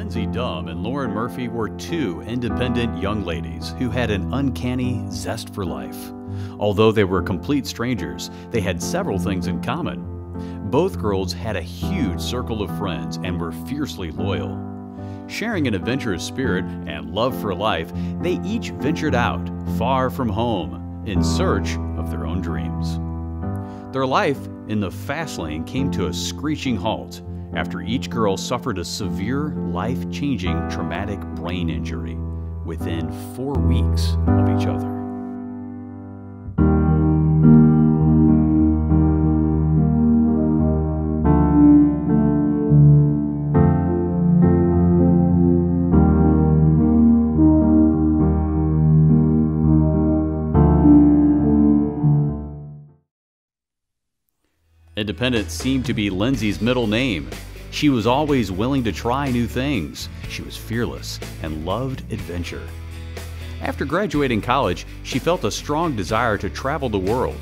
Lindsay Dumm and Lauren Murphy were two independent young ladies who had an uncanny zest for life. Although they were complete strangers, they had several things in common. Both girls had a huge circle of friends and were fiercely loyal. Sharing an adventurous spirit and love for life, they each ventured out, far from home, in search of their own dreams. Their life in the fast lane came to a screeching halt after each girl suffered a severe, life-changing traumatic brain injury within 4 weeks of each other. Independent seemed to be Lindsay's middle name. She was always willing to try new things. She was fearless and loved adventure. After graduating college, she felt a strong desire to travel the world.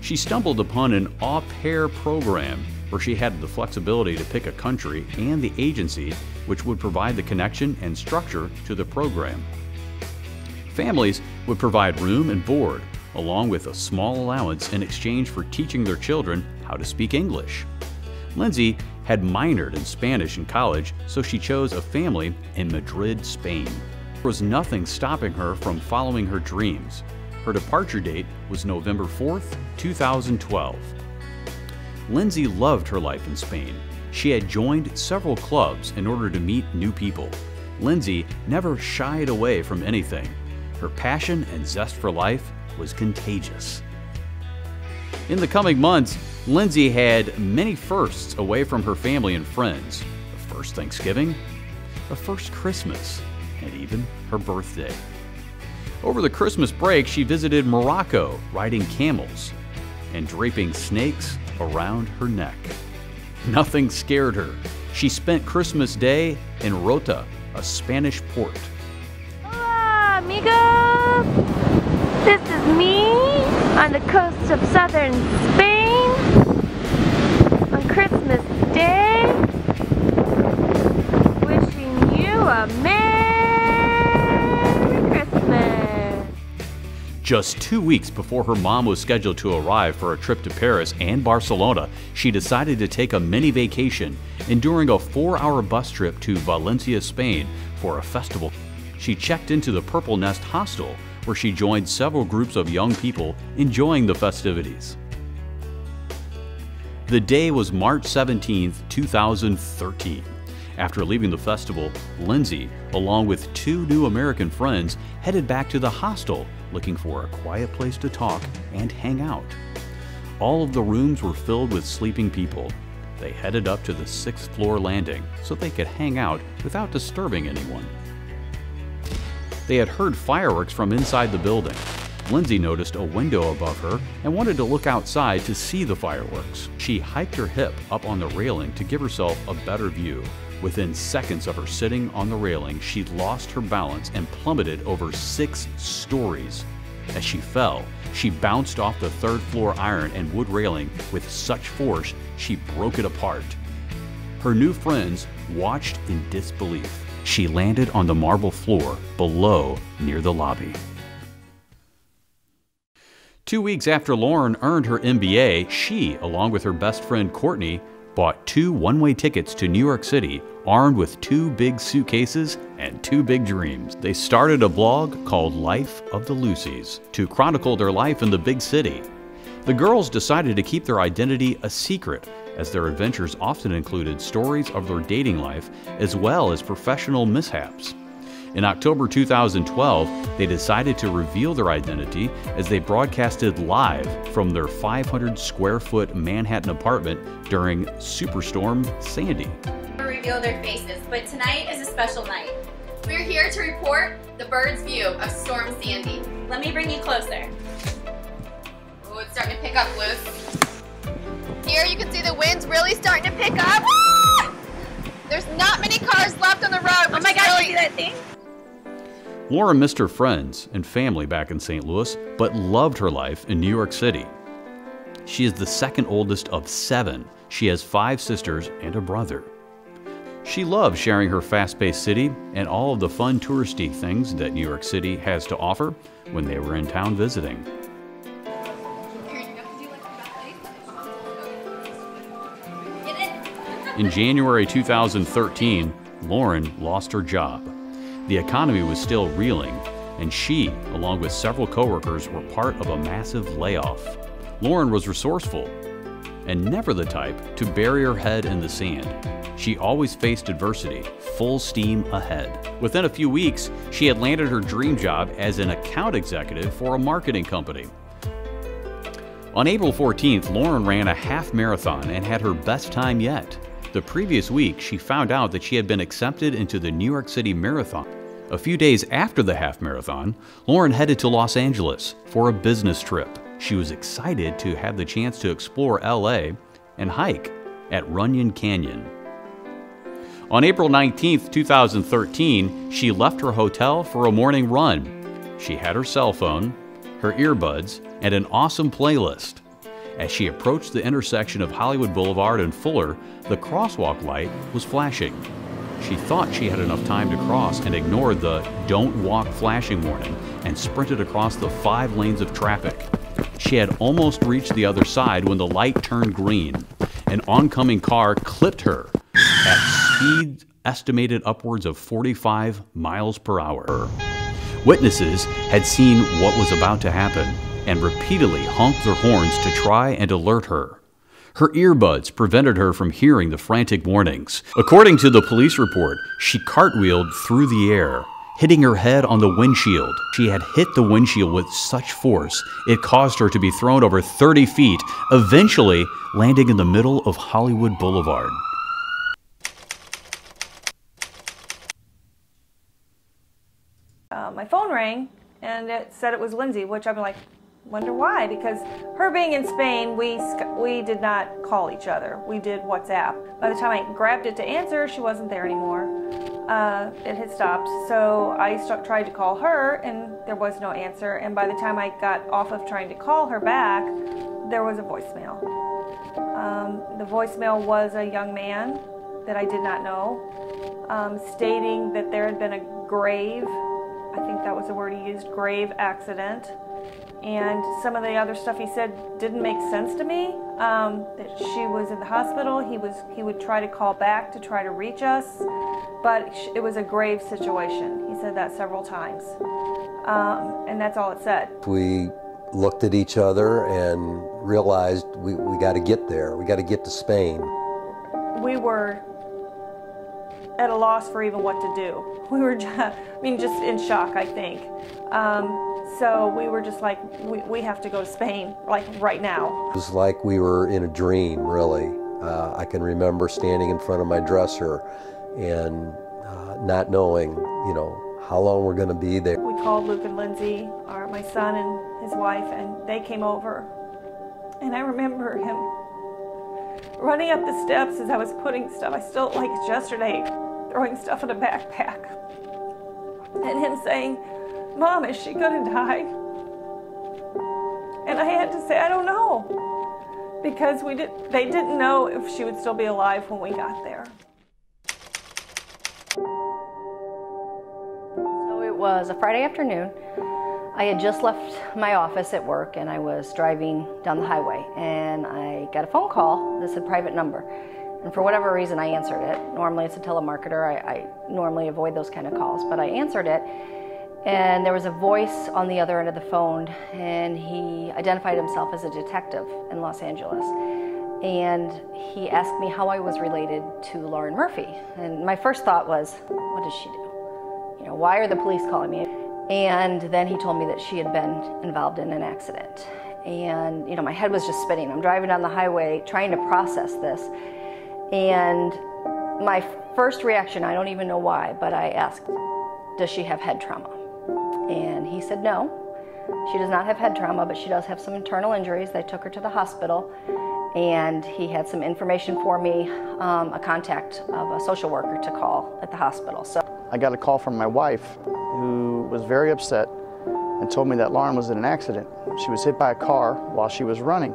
She stumbled upon an au pair program where she had the flexibility to pick a country and the agency which would provide the connection and structure to the program. Families would provide room and board, along with a small allowance in exchange for teaching their children how to speak English. Lindsay had minored in Spanish in college, so she chose a family in Madrid, Spain. There was nothing stopping her from following her dreams. Her departure date was November 4th, 2012. Lindsay loved her life in Spain. She had joined several clubs in order to meet new people. Lindsay never shied away from anything. Her passion and zest for life was contagious. In the coming months, Lindsay had many firsts away from her family and friends. The first Thanksgiving, the first Christmas, and even her birthday. Over the Christmas break, she visited Morocco, riding camels and draping snakes around her neck. Nothing scared her. She spent Christmas Day in Rota, a Spanish port. Hola, amigos! This is me on the coast of southern Spain on Christmas Day, wishing you a Merry Christmas. Just 2 weeks before her mom was scheduled to arrive for a trip to Paris and Barcelona, she decided to take a mini vacation, enduring a 4-hour bus trip to Valencia, Spain for a festival. She checked into the Purple Nest hostel, where she joined several groups of young people enjoying the festivities. The day was March 17, 2013. After leaving the festival, Lindsay, along with 2 new American friends, headed back to the hostel looking for a quiet place to talk and hang out. All of the rooms were filled with sleeping people. They headed up to the 6th floor landing so they could hang out without disturbing anyone. They had heard fireworks from inside the building. Lindsay noticed a window above her and wanted to look outside to see the fireworks. She hiked her hip up on the railing to give herself a better view. Within seconds of her sitting on the railing, she lost her balance and plummeted over 6 stories. As she fell, she bounced off the 3rd floor iron and wood railing with such force she broke it apart. Her new friends watched in disbelief. She landed on the marble floor below near the lobby. 2 weeks after Lauren earned her MBA, she, along with her best friend Courtney, bought 2 one-way tickets to New York City, armed with 2 big suitcases and 2 big dreams. They started a blog called Life of the Lucys to chronicle their life in the big city. The girls decided to keep their identity a secret, as their adventures often included stories of their dating life as well as professional mishaps. In October 2012, they decided to reveal their identity as they broadcasted live from their 500-square-foot Manhattan apartment during Superstorm Sandy. Reveal their faces, but tonight is a special night. We're here to report the bird's view of Storm Sandy. Let me bring you closer. Oh, it's starting to pick up loose. Here you can see the wind's really starting to pick up. Ah! There's not many cars left on the road. Oh my God, you see that thing? Lauren missed her friends and family back in St. Louis, but loved her life in New York City. She is the second oldest of 7. She has 5 sisters and a brother. She loved sharing her fast-paced city and all of the fun touristy things that New York City has to offer when they were in town visiting. In January 2013, Lauren lost her job. The economy was still reeling, and she, along with several coworkers, were part of a massive layoff. Lauren was resourceful and never the type to bury her head in the sand. She always faced adversity, full steam ahead. Within a few weeks, she had landed her dream job as an account executive for a marketing company. On April 14th, Lauren ran a half marathon and had her best time yet. The previous week, she found out that she had been accepted into the New York City Marathon. A few days after the half marathon, Lauren headed to Los Angeles for a business trip. She was excited to have the chance to explore LA and hike at Runyon Canyon. On April 19th, 2013, she left her hotel for a morning run. She had her cell phone, her earbuds, and an awesome playlist. As she approached the intersection of Hollywood Boulevard and Fuller, the crosswalk light was flashing. She thought she had enough time to cross and ignored the "don't walk" flashing warning and sprinted across the 5 lanes of traffic. She had almost reached the other side when the light turned green. An oncoming car clipped her at speeds estimated upwards of 45 miles per hour. Witnesses had seen what was about to happen and repeatedly honked their horns to try and alert her. Her earbuds prevented her from hearing the frantic warnings. According to the police report, she cartwheeled through the air, hitting her head on the windshield. She had hit the windshield with such force, it caused her to be thrown over 30 feet, eventually landing in the middle of Hollywood Boulevard. My phone rang and it said it was Lindsay, which I'm like, wonder why, because her being in Spain, we did not call each other. We did WhatsApp. By the time I grabbed it to answer, she wasn't there anymore. It had stopped, so I tried to call her and there was no answer, and by the time I got off of trying to call her back, there was a voicemail. The voicemail was a young man that I did not know, stating that there had been a grave, I think that was the word he used, grave accident. And some of the other stuff he said didn't make sense to me. That she was in the hospital. He would try to call back to try to reach us, but it was a grave situation. He said that several times, and that's all it said. We looked at each other and realized we got to get there. We got to get to Spain. We were at a loss for even what to do. We were just in shock, I think. So we were just like, we have to go to Spain, like right now. It was like we were in a dream, really. I can remember standing in front of my dresser and not knowing, how long we're going to be there. We called Luke and Lindsay, my son and his wife, and they came over. And I remember him running up the steps as I was putting stuff. I still, like it's yesterday, throwing stuff in a backpack. And him saying, "Mom, is she gonna die?" And I had to say, I don't know, because they didn't know if she would still be alive when we got there. So it was a Friday afternoon. I had just left my office at work and I was driving down the highway and I got a phone call. This is a private number. And for whatever reason, I answered it. Normally it's a telemarketer. I normally avoid those kind of calls, but I answered it. And there was a voice on the other end of the phone, and he identified himself as a detective in Los Angeles. And he asked me how I was related to Lauren Murphy. And my first thought was, what does she do? Why are the police calling me? And then he told me that she had been involved in an accident. And my head was just spinning. I'm driving down the highway trying to process this. And my first reaction, I don't even know why, but I asked, does she have head trauma? And he said no, she does not have head trauma, but she does have some internal injuries. They took her to the hospital, and he had some information for me, a contact of a social worker to call at the hospital. So I got a call from my wife, who was very upset and told me that Lauren was in an accident. She was hit by a car while she was running,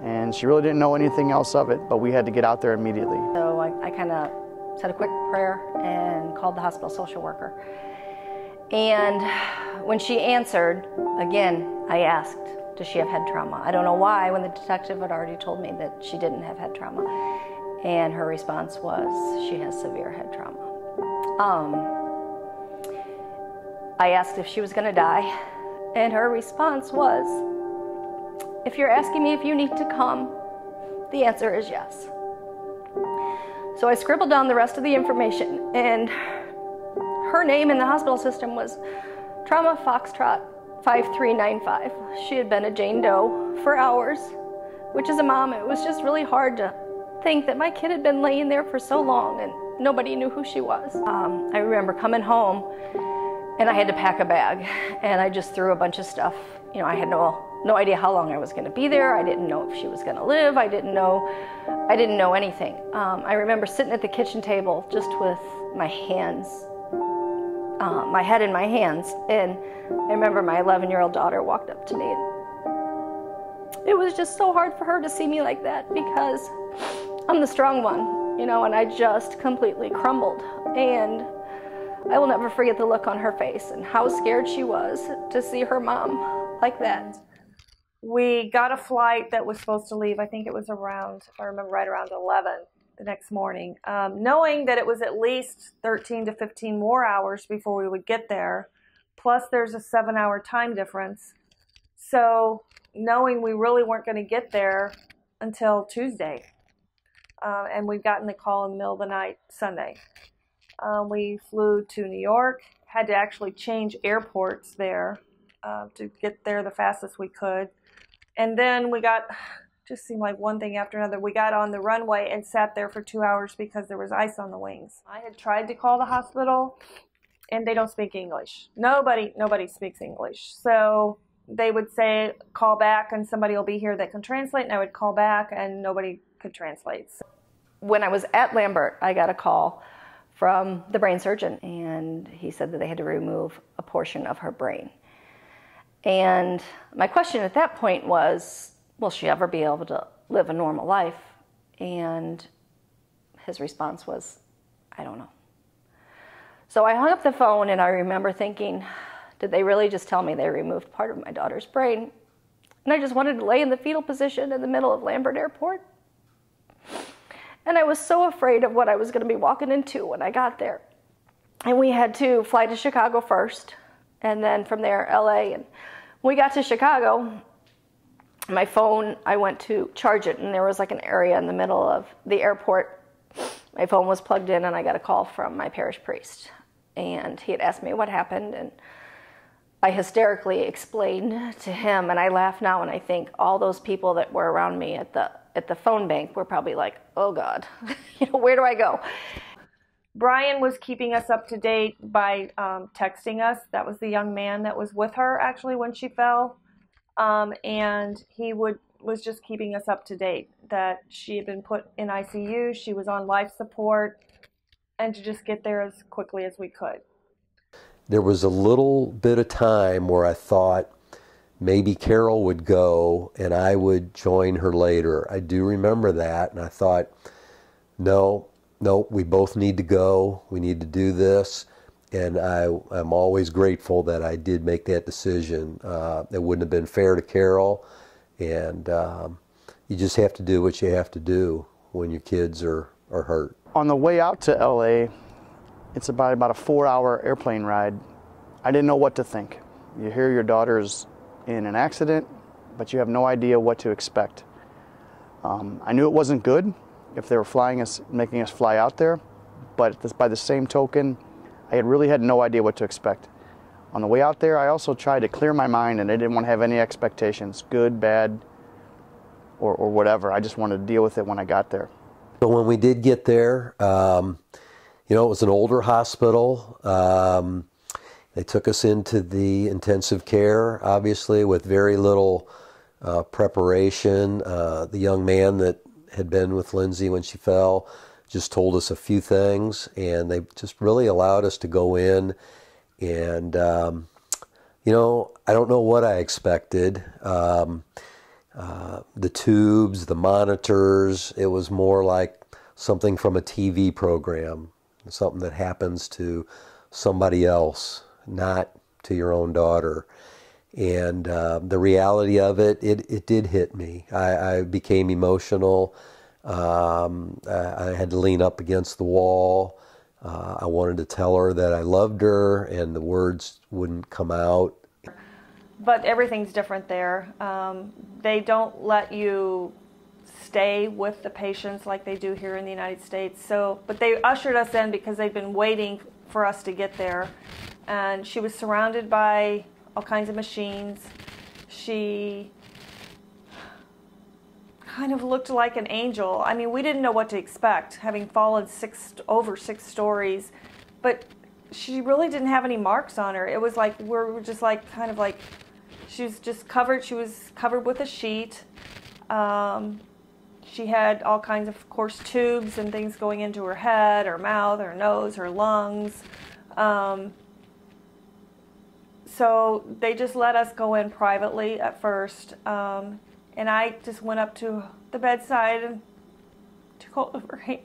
and she really didn't know anything else of it, but we had to get out there immediately. So I kind of said a quick prayer, and called the hospital social worker. And when she answered, again, I asked, does she have head trauma? I don't know why, when the detective had already told me that she didn't have head trauma. And her response was, she has severe head trauma. I asked if she was going to die, and her response was, if you're asking me if you need to come, the answer is yes. So I scribbled down the rest of the information, and her name in the hospital system was Trauma Foxtrot 5395. She had been a Jane Doe for hours, which as a mom, it was just really hard to think that my kid had been laying there for so long and nobody knew who she was. I remember coming home and I had to pack a bag, and I just threw a bunch of stuff. You know, I had no idea how long I was going to be there. I didn't know if she was going to live. I didn't know anything. I remember sitting at the kitchen table just with my hands, my head in my hands, and I remember my 11-year-old daughter walked up to me, and it was just so hard for her to see me like that because I'm the strong one, you know, and I just completely crumbled. And I will never forget the look on her face and how scared she was to see her mom like that. We got a flight that was supposed to leave, I think it was around, if I remember right, around 11 the next morning, knowing that it was at least 13 to 15 more hours before we would get there, plus there's a 7-hour time difference. So knowing we really weren't going to get there until Tuesday, and we'd gotten the call in the middle of the night Sunday. We flew to New York, had to actually change airports there to get there the fastest we could. And then we got, just seemed like one thing after another, we got on the runway and sat there for 2 hours because there was ice on the wings. I had tried to call the hospital, and they don't speak English. Nobody speaks English. So they would say, call back and somebody will be here that can translate, and I would call back and nobody could translate. So when I was at Lambert, I got a call from the brain surgeon, and he said that they had to remove a portion of her brain. And my question at that point was, will she ever be able to live a normal life? And his response was, I don't know. So I hung up the phone, and I remember thinking, did they really just tell me they removed part of my daughter's brain? And I just wanted to lay in the fetal position in the middle of Lambert Airport. And I was so afraid of what I was going to be walking into when I got there. And we had to fly to Chicago first, and then from there, LA. And when we got to Chicago, my phone, I went to charge it, and there was like an area in the middle of the airport. My phone was plugged in, and I got a call from my parish priest. And he had asked me what happened, and I hysterically explained to him, and I laugh now and I think all those people that were around me at the phone bank were probably like, oh God, where do I go? Brian was keeping us up to date by texting us. That was the young man that was with her actually when she fell. And he was just keeping us up to date that she had been put in ICU, she was on life support, and to just get there as quickly as we could. There was a little bit of time where I thought maybe Carol would go and I would join her later. I do remember that, and I thought, no, we both need to go. We need to do this. And I'm always grateful that I did make that decision. It wouldn't have been fair to Carol, and you just have to do what you have to do when your kids are hurt. On the way out to LA, it's about a 4-hour airplane ride. I didn't know what to think. You hear your daughter's in an accident, but you have no idea what to expect. I knew it wasn't good if they were making us fly out there, but by the same token, I really had no idea what to expect. On the way out there, I also tried to clear my mind, and I didn't want to have any expectations, good, bad, or whatever. I just wanted to deal with it when I got there. So when we did get there, it was an older hospital. They took us into the intensive care, obviously, with very little preparation. The young man that had been with Lindsay when she fell just told us a few things, and they just really allowed us to go in. And, I don't know what I expected. The tubes, the monitors, it was more like something from a TV program, something that happens to somebody else, not to your own daughter. And the reality of it, it did hit me. I became emotional. I had to lean up against the wall. I wanted to tell her that I loved her, and the words wouldn't come out. But everything's different there. They don't let you stay with the patients like they do here in the United States. But they ushered us in because they'd been waiting for us to get there. And she was surrounded by all kinds of machines. She kind of looked like an angel. I mean, we didn't know what to expect, having fallen over 6 stories. But she really didn't have any marks on her. It was like, we're just like, kind of like, she was just covered. She was covered with a sheet. She had all kinds of course, tubes and things going into her head, her mouth, her nose, her lungs. So they just let us go in privately at first. And I just went up to the bedside and took hold of her hand.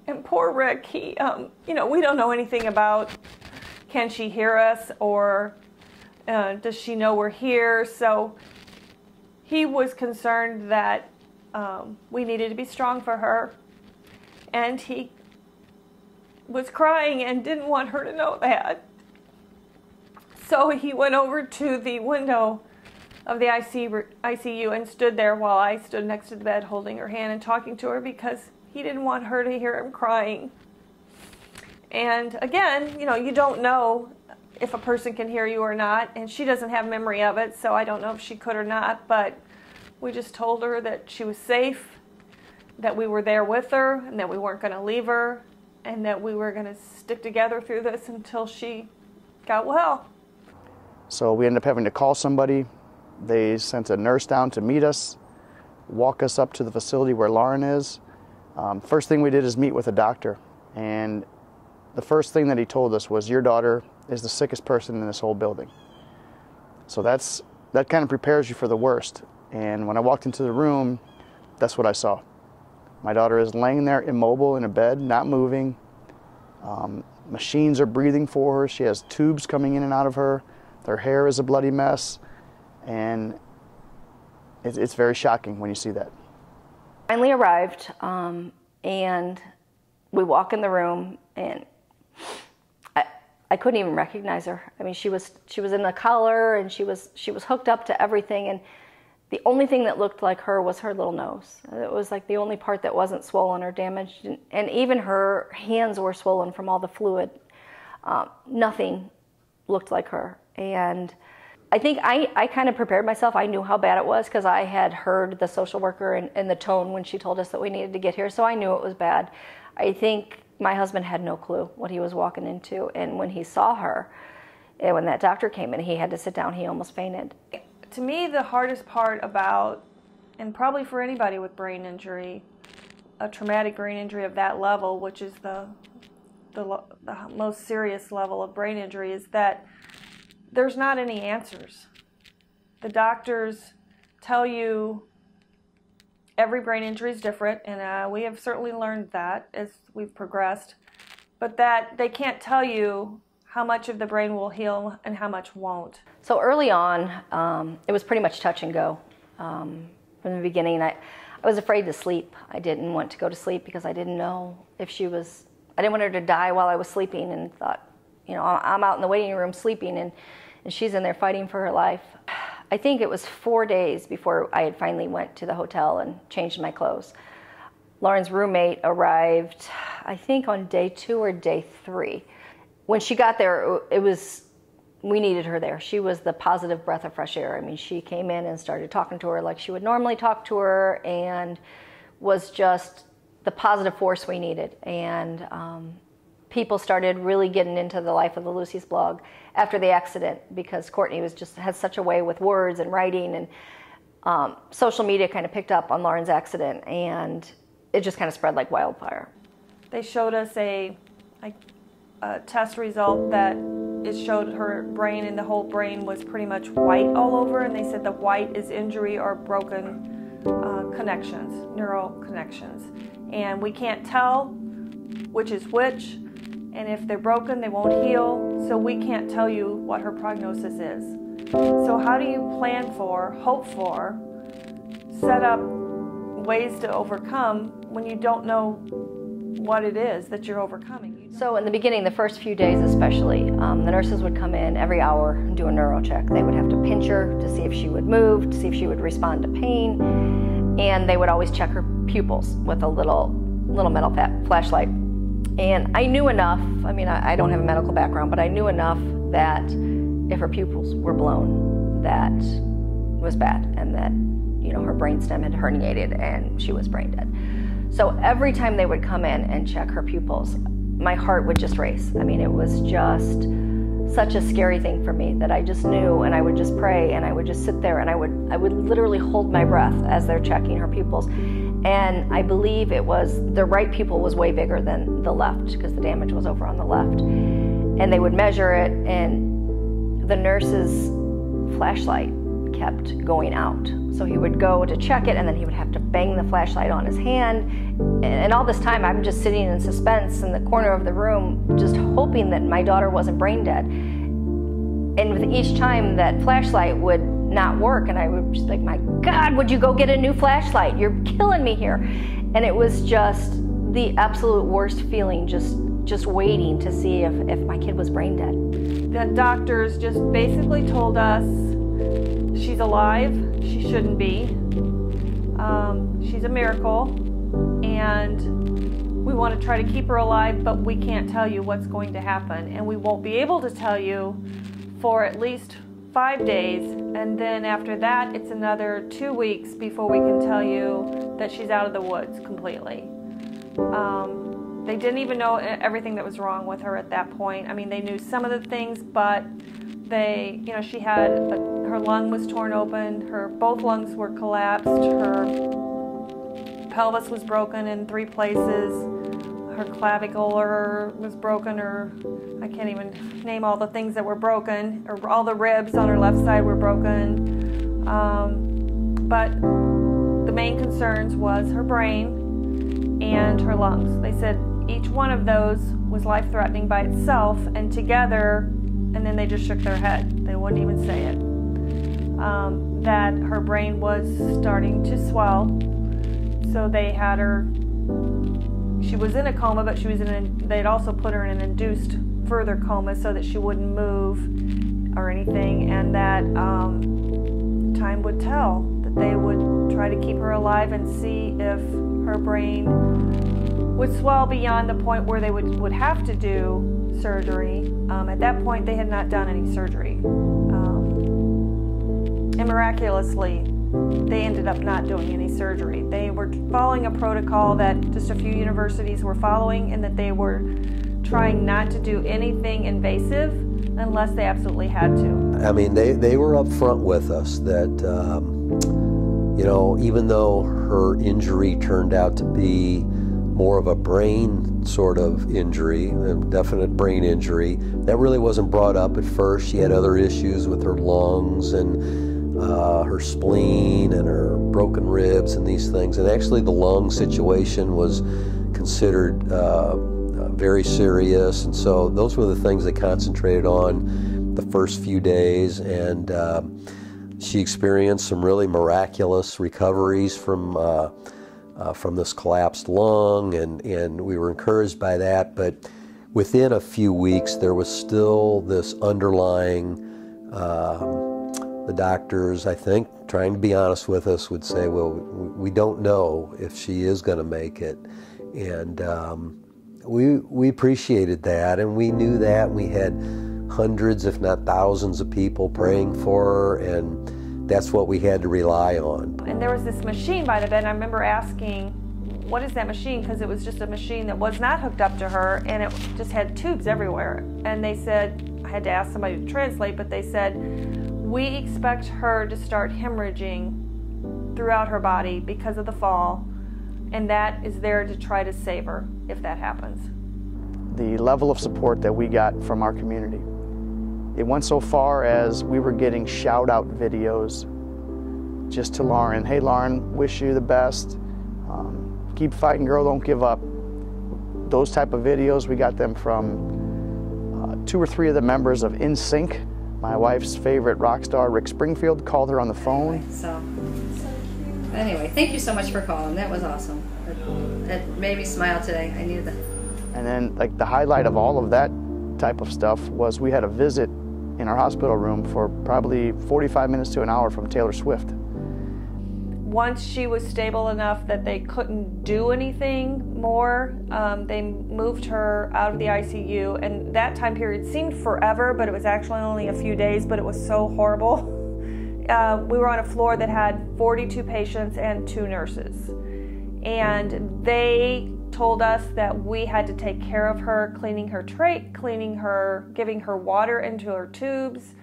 And poor Rick, he, you know, we don't know anything about, can she hear us, or does she know we're here? So he was concerned that we needed to be strong for her. And he was crying and didn't want her to know that. So he went over to the window of the ICU and stood there while I stood next to the bed holding her hand and talking to her, because he didn't want her to hear him crying. And again, you know, you don't know if a person can hear you or not, and she doesn't have memory of it, so I don't know if she could or not, but we just told her that she was safe, that we were there with her, and that we weren't going to leave her, and that we were going to stick together through this until she got well. So we ended up having to call somebody. They sent a nurse down to meet us, walk us up to the facility where Lauren is. First thing we did is meet with a doctor, and the first thing that he told us was, your daughter is the sickest person in this whole building. So that kind of prepares you for the worst. And when I walked into the room, that's what I saw. My daughter is laying there immobile in a bed, not moving. Machines are breathing for her. She has tubes coming in and out of her. Her hair is a bloody mess. And it's very shocking when you see that. Finally arrived, and we walk in the room, and I couldn't even recognize her. I mean, she was in a collar, and she was hooked up to everything, and the only thing that looked like her was her little nose. It was like the only part that wasn't swollen or damaged, and even her hands were swollen from all the fluid. Nothing looked like her, and I think I kind of prepared myself. I knew how bad it was because I had heard the social worker and the tone when she told us that we needed to get here, so I knew it was bad. I think my husband had no clue what he was walking into, and when he saw her, and when that doctor came in, he had to sit down. He almost fainted. To me, the hardest part about, and probably for anybody with brain injury, a traumatic brain injury of that level, which is the most serious level of brain injury, is that there's not any answers. The doctors tell you every brain injury is different, and we have certainly learned that as we've progressed, but that they can't tell you how much of the brain will heal and how much won't. So early on, it was pretty much touch and go. From the beginning, I was afraid to sleep. I didn't want to go to sleep because I didn't know if I didn't want her to die while I was sleeping, and thought, you know, I'm out in the waiting room sleeping, and she's in there fighting for her life. I think it was 4 days before I had finally went to the hotel and changed my clothes. Lauren's roommate arrived, I think on day 2 or day 3. When she got there, we needed her there. She was the positive breath of fresh air. I mean, she came in and started talking to her like she would normally talk to her, and was just the positive force we needed. And people started really getting into the life of the Lucy's blog after the accident, because Courtney has such a way with words and writing, and social media kind of picked up on Lauren's accident, and it just kind of spread like wildfire. They showed us a test result that it showed her brain, and the whole brain was pretty much white all over, and they said the white is injury or broken connections, neural connections. And we can't tell which is which, and if they're broken, they won't heal, so we can't tell you what her prognosis is. So how do you plan for, hope for, set up ways to overcome when you don't know what it is that you're overcoming? So in the beginning, the first few days especially, the nurses would come in every hour and do a neural check. They would have to pinch her to see if she would move, to see if she would respond to pain, and they would always check her pupils with a little metal flashlight. And I knew enough, I mean, I don't have a medical background, but I knew enough that if her pupils were blown, that was bad, and that, you know, her brainstem had herniated and she was brain dead. So every time they would come in and check her pupils, my heart would just race. I mean, it was just such a scary thing for me that I just knew, and I would just pray, and I would just sit there, and I would literally hold my breath as they're checking her pupils. And I believe it was, the right pupil was way bigger than the left, because the damage was over on the left. And they would measure it, and the nurse's flashlight kept going out. So he would go to check it, and then he would have to bang the flashlight on his hand. And all this time, I'm just sitting in suspense in the corner of the room, just hoping that my daughter wasn't brain dead. And with each time that flashlight would not work, and I would just like, my God, would you go get a new flashlight? You're killing me here. And it was just the absolute worst feeling, just waiting to see if my kid was brain dead. The doctors just basically told us, she's alive, she shouldn't be. She's a miracle, and we want to try to keep her alive, but we can't tell you what's going to happen, and we won't be able to tell you for at least 5 days, and then after that it's another 2 weeks before we can tell you that she's out of the woods completely. They didn't even know everything that was wrong with her at that point. I mean, they knew some of the things, but they, you know, she had her lung was torn open, both lungs were collapsed, her pelvis was broken in 3 places, her clavicle was broken, or I can't even name all the things that were broken, or all the ribs on her left side were broken. But the main concerns was her brain and her lungs. They said each one of those was life-threatening by itself, and together, and then they just shook their head. They wouldn't even say it. That her brain was starting to swell, so they had her, she was in a coma, but she was they'd also put her in an induced further coma so that she wouldn't move or anything, and that time would tell, that they would try to keep her alive and see if her brain would swell beyond the point where they would have to do surgery. At that point, they had not done any surgery. And miraculously, they ended up not doing any surgery. They were following a protocol that just a few universities were following, and that they were trying not to do anything invasive unless they absolutely had to. I mean, they were up front with us that, you know, even though her injury turned out to be more of a brain sort of injury, a definite brain injury, that really wasn't brought up at first. She had other issues with her lungs and her spleen and her broken ribs and these things. And actually the lung situation was considered very serious. And so those were the things they concentrated on the first few days. And she experienced some really miraculous recoveries from this collapsed lung, and we were encouraged by that. But within a few weeks, there was still this underlying, the doctors, I think, trying to be honest with us, would say, well, we don't know if she is going to make it. And we appreciated that, and we knew that. We had hundreds, if not thousands, of people praying for her, and that's what we had to rely on. And there was this machine by the bed, and I remember asking, what is that machine? Because it was just a machine that was not hooked up to her, and it just had tubes everywhere. And they said, I had to ask somebody to translate, but they said, we expect her to start hemorrhaging throughout her body because of the fall, and that is there to try to save her if that happens. The level of support that we got from our community, it went so far as we were getting shout-out videos just to Lauren, hey Lauren, wish you the best. Keep fighting, girl, don't give up. Those type of videos, we got them from 2 or 3 of the members of NSYNC. My wife's favorite rock star, Rick Springfield, called her on the phone. So anyway, thank you so much for calling. That was awesome. It made me smile today. I needed that. And then like the highlight of all of that type of stuff was we had a visit in our hospital room for probably 45 minutes to an hour from Taylor Swift. Once she was stable enough that they couldn't do anything more, they moved her out of the ICU, and that time period seemed forever, but it was actually only a few days, but it was so horrible. We were on a floor that had 42 patients and 2 nurses, and they told us that we had to take care of her, cleaning her trach, cleaning her, giving her water into her tubes,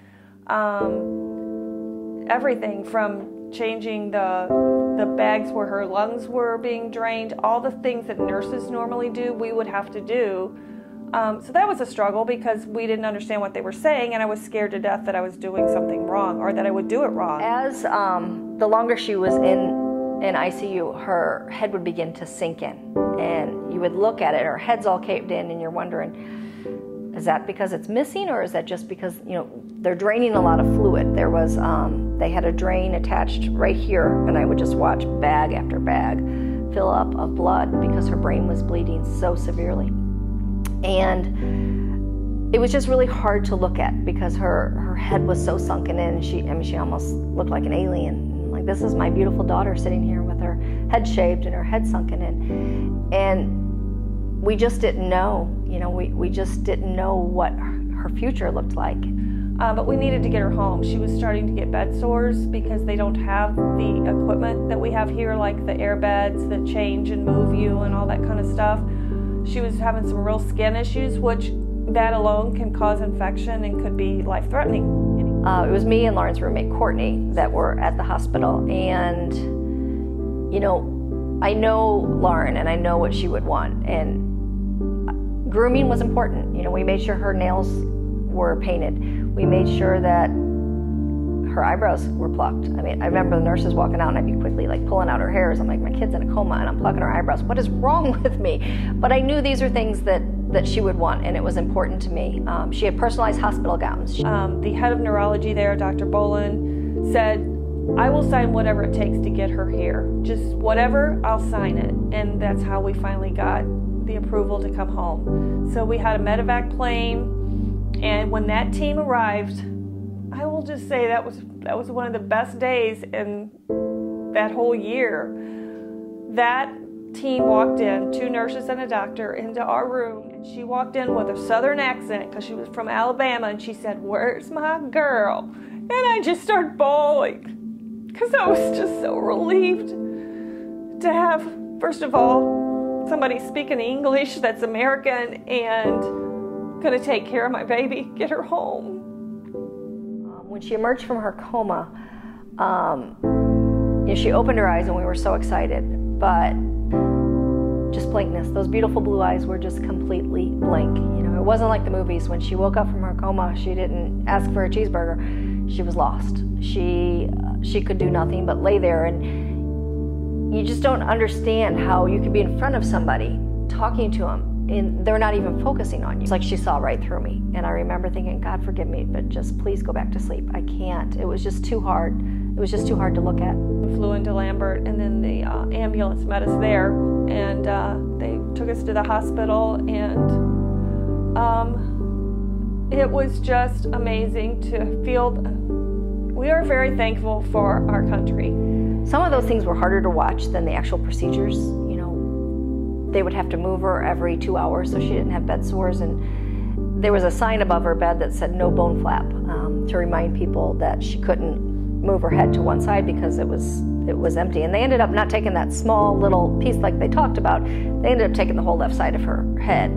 everything from changing the bags where her lungs were being drained, all the things that nurses normally do, we would have to do. So that was a struggle because we didn't understand what they were saying, and I was scared to death that I was doing something wrong or that I would do it wrong. As the longer she was in ICU, her head would begin to sink in, and you would look at it, her head's all caved in, and you're wondering, is that because it's missing, or is that just because, you know, they're draining a lot of fluid? There was, they had a drain attached right here, and I would just watch bag after bag fill up of blood because her brain was bleeding so severely. And it was just really hard to look at because her head was so sunken in. She almost looked like an alien. Like, this is my beautiful daughter sitting here with her head shaved and her head sunken in. And we just didn't know, you know, we just didn't know what her future looked like. But we needed to get her home. She was starting to get bed sores because they don't have the equipment that we have here, like the air beds that change and move you and all that kind of stuff. She was having some real skin issues, which that alone can cause infection and could be life-threatening. It was me and Lauren's roommate, Courtney, that were at the hospital. And, you know, I know Lauren and I know what she would want. And grooming was important. You know, we made sure her nails were painted. We made sure that her eyebrows were plucked. I mean, I remember the nurses walking out and I'd be quickly like pulling out her hairs. I'm like, my kid's in a coma and I'm plucking her eyebrows. What is wrong with me? But I knew these are things that she would want, and it was important to me. She had personalized hospital gowns. The head of neurology there, Dr. Bolin, said, I will sign whatever it takes to get her here. Just whatever, I'll sign it. And that's how we finally got the approval to come home. So we had a medevac plane, and when that team arrived, I will just say that was one of the best days in that whole year. That team walked in, 2 nurses and a doctor, into our room, and she walked in with a southern accent because she was from Alabama, and she said, "Where's my girl?" And I just started bawling because I was just so relieved to have, first of all, somebody speaking English that's American and going to take care of my baby, get her home. When she emerged from her coma, you know, she opened her eyes and we were so excited, but just blankness. Those beautiful blue eyes were just completely blank. You know, it wasn't like the movies. When she woke up from her coma, she didn't ask for a cheeseburger. She was lost. She could do nothing but lay there, and you just don't understand how you could be in front of somebody talking to them and they're not even focusing on you. It's like she saw right through me. And I remember thinking, God forgive me, but just please go back to sleep. I can't. It was just too hard. It was just too hard to look at. We flew into Lambert, and then the ambulance met us there, and they took us to the hospital, and it was just amazing to feel. We are very thankful for our country. Some of those things were harder to watch than the actual procedures. You know, they would have to move her every 2 hours so she didn't have bed sores, and there was a sign above her bed that said no bone flap to remind people that she couldn't move her head to one side because it was empty. And they ended up not taking that small little piece like they talked about. They ended up taking the whole left side of her head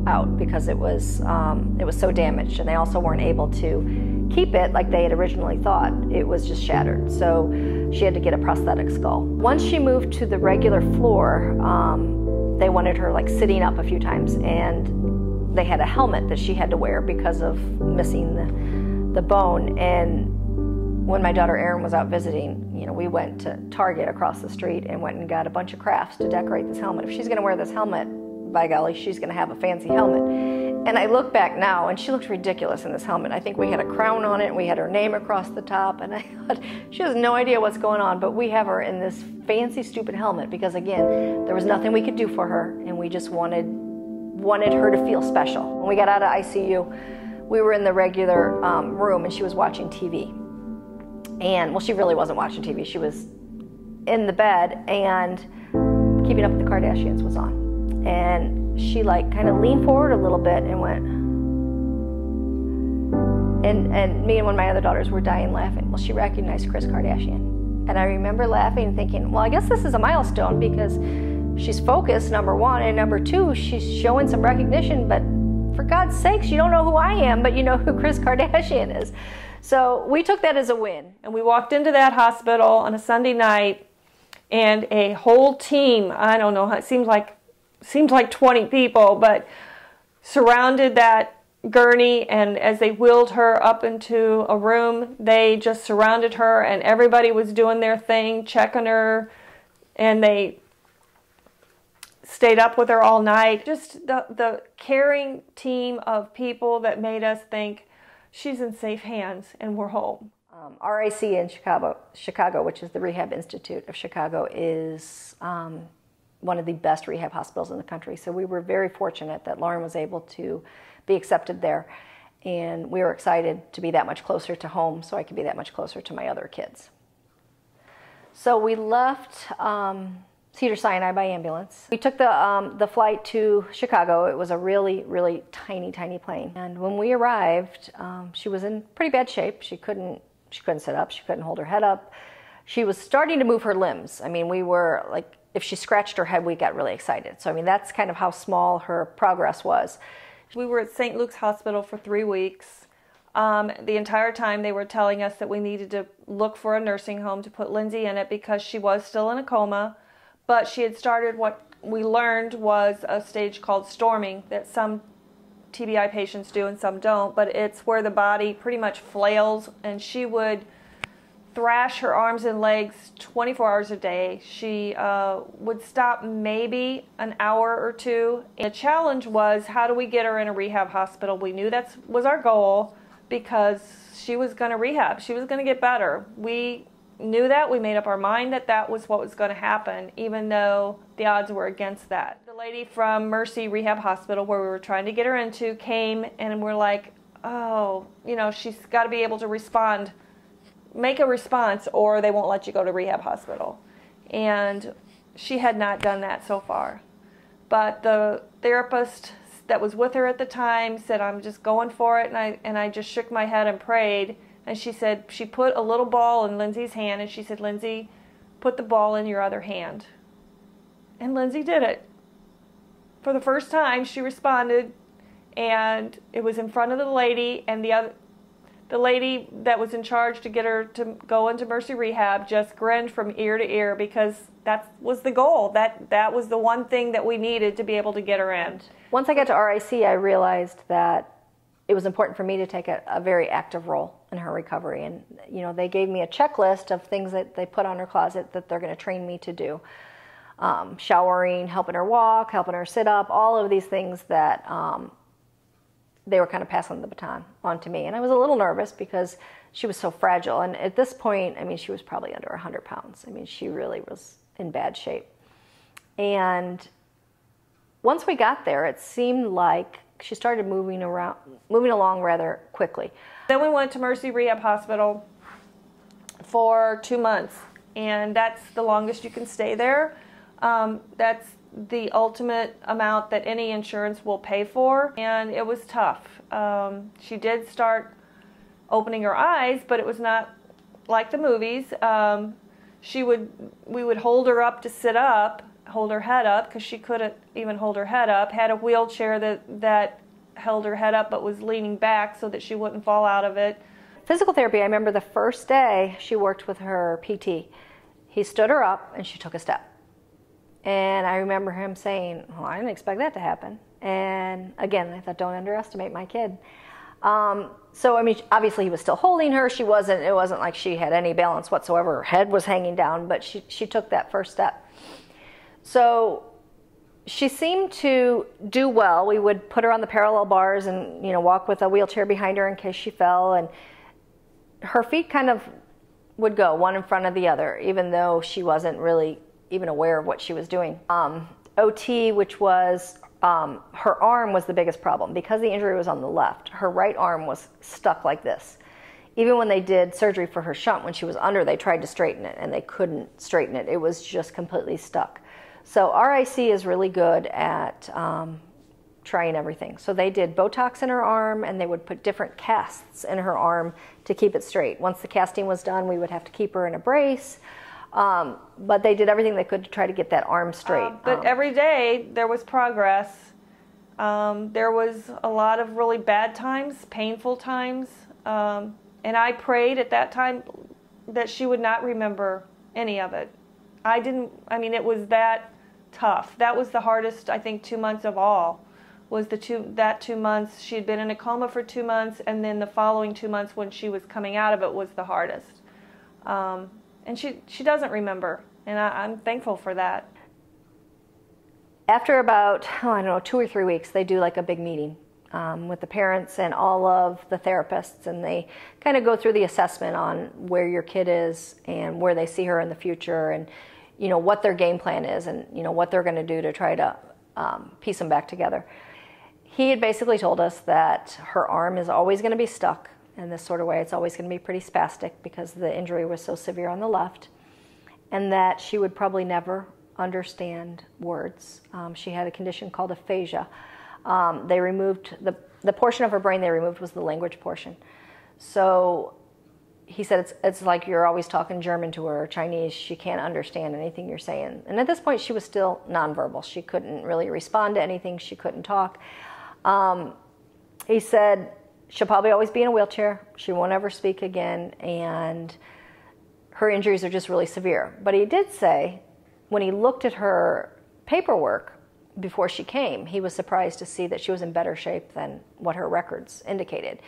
out because it was so damaged, and they also weren't able to keep it like they had originally thought. It was just shattered, so she had to get a prosthetic skull. Once she moved to the regular floor, they wanted her like sitting up a few times, and they had a helmet that she had to wear because of missing the bone. And When my daughter Erin was out visiting, you know, we went to Target across the street and went and got a bunch of crafts to decorate this helmet. If she's going to wear this helmet, by golly, she's going to have a fancy helmet. And I look back now, and she looks ridiculous in this helmet. I think we had a crown on it, and we had her name across the top, and I thought, she has no idea what's going on, but we have her in this fancy, stupid helmet because, again, there was nothing we could do for her, and we just wanted her to feel special. When we got out of ICU, we were in the regular room, and she was watching TV. And, well, she really wasn't watching TV. She was in the bed, and Keeping Up with the Kardashians was on. And she like kind of leaned forward a little bit and went, and me and one of my other daughters were dying laughing. Well, she recognized Kris Kardashian. And I remember laughing and thinking, well, I guess this is a milestone because she's focused, number one, and number two, she's showing some recognition, but for God's sakes, you don't know who I am, but you know who Kris Kardashian is. So we took that as a win. And we walked into that hospital on a Sunday night, and a whole team, I don't know, it seems like 20 people, but surrounded that gurney, and as they wheeled her up into a room, they just surrounded her, and everybody was doing their thing, checking her, and they stayed up with her all night. Just the caring team of people that made us think she's in safe hands and we're home. RIC in Chicago, which is the Rehab Institute of Chicago, is one of the best rehab hospitals in the country. So we were very fortunate that Lauren was able to be accepted there. And we were excited to be that much closer to home so I could be that much closer to my other kids. So we left Cedars-Sinai by ambulance. We took the flight to Chicago. It was a really, really tiny, tiny plane. And when we arrived, she was in pretty bad shape. She couldn't sit up. She couldn't hold her head up. She was starting to move her limbs. I mean, we were like, if she scratched her head, we got really excited. So, I mean, that's kind of how small her progress was. We were at St. Luke's Hospital for 3 weeks. The entire time they were telling us that we needed to look for a nursing home to put Lindsay in it because she was still in a coma. But she had started what we learned was a stage called storming that some TBI patients do and some don't, but it's where the body pretty much flails, and she would thrash her arms and legs 24 hours a day. She would stop maybe an hour or two. And the challenge was, how do we get her in a rehab hospital? We knew that was our goal because she was going to rehab. She was going to get better. We knew that. We made up our mind that that was what was going to happen, even though the odds were against that. The lady from Mercy Rehab Hospital, where we were trying to get her into, came, and we're like, oh, you know, she's got to be able to respond, make a response, or they won't let you go to rehab hospital. And she had not done that so far. But the therapist that was with her at the time said, I'm just going for it, and I just shook my head and prayed. And she said, she put a little ball in Lindsay's hand, and she said, Lindsay, put the ball in your other hand. And Lindsay did it. For the first time, she responded, and it was in front of the lady, and the lady that was in charge to get her to go into Mercy Rehab just grinned from ear to ear because that was the goal. That was the one thing that we needed to be able to get her in. Once I got to RIC, I realized that it was important for me to take a very active role in her recovery. And, you know, they gave me a checklist of things that they put on her closet that they're going to train me to do. Showering, helping her walk, helping her sit up, all of these things that they were kind of passing the baton on to me. And I was a little nervous because she was so fragile. And at this point, I mean, she was probably under 100 pounds. I mean, she really was in bad shape. And once we got there, it seemed like she started moving along rather quickly. Then we went to Mercy Rehab Hospital for 2 months, and that's the longest you can stay there. That's the ultimate amount that any insurance will pay for, and it was tough. She did start opening her eyes, but it was not like the movies. We would hold her up to sit up, hold her head up, because she couldn't even hold her head up, had a wheelchair that held her head up but was leaning back so that she wouldn't fall out of it. Physical therapy, I remember the first day she worked with her PT. He stood her up and she took a step. And I remember him saying, well, I didn't expect that to happen. And again, I thought, don't underestimate my kid. So, I mean, obviously he was still holding her. It wasn't like she had any balance whatsoever. Her head was hanging down, but she took that first step. So she seemed to do well. We would put her on the parallel bars and, walk with a wheelchair behind her in case she fell. And her feet kind of would go one in front of the other, even though she wasn't really even aware of what she was doing. OT, which was her arm was the biggest problem. Because the injury was on the left, her right arm was stuck like this. Even when they did surgery for her shunt, when she was under, they tried to straighten it and they couldn't straighten it. It was just completely stuck. So RIC is really good at trying everything. So they did Botox in her arm, and they would put different casts in her arm to keep it straight. Once the casting was done, we would have to keep her in a brace. But they did everything they could to try to get that arm straight. But every day there was progress. There was a lot of really bad times, painful times. And I prayed at that time that she would not remember any of it. It was that tough. That was the hardest, I think, 2 months of all, was that 2 months. She had been in a coma for 2 months, and then the following 2 months when she was coming out of it was the hardest. And she doesn't remember, and I'm thankful for that. After about, 2 or 3 weeks, they do like a big meeting with the parents and all of the therapists, and they kind of go through the assessment on where your kid is and where they see her in the future, and what their game plan is, and what they're going to do to try to piece them back together. He had basically told us that her arm is always going to be stuck in this sort of way. It's always going to be pretty spastic because the injury was so severe on the left, and that she would probably never understand words. She had a condition called aphasia. They removed the portion of her brain they removed was the language portion. So he said it's like you're always talking German to her or Chinese. She can't understand anything you're saying. And at this point, she was still nonverbal. She couldn't really respond to anything. She couldn't talk. He said she'll probably always be in a wheelchair. She won't ever speak again, and her injuries are just really severe. But he did say when he looked at her paperwork before she came, he was surprised to see that she was in better shape than what her records indicated.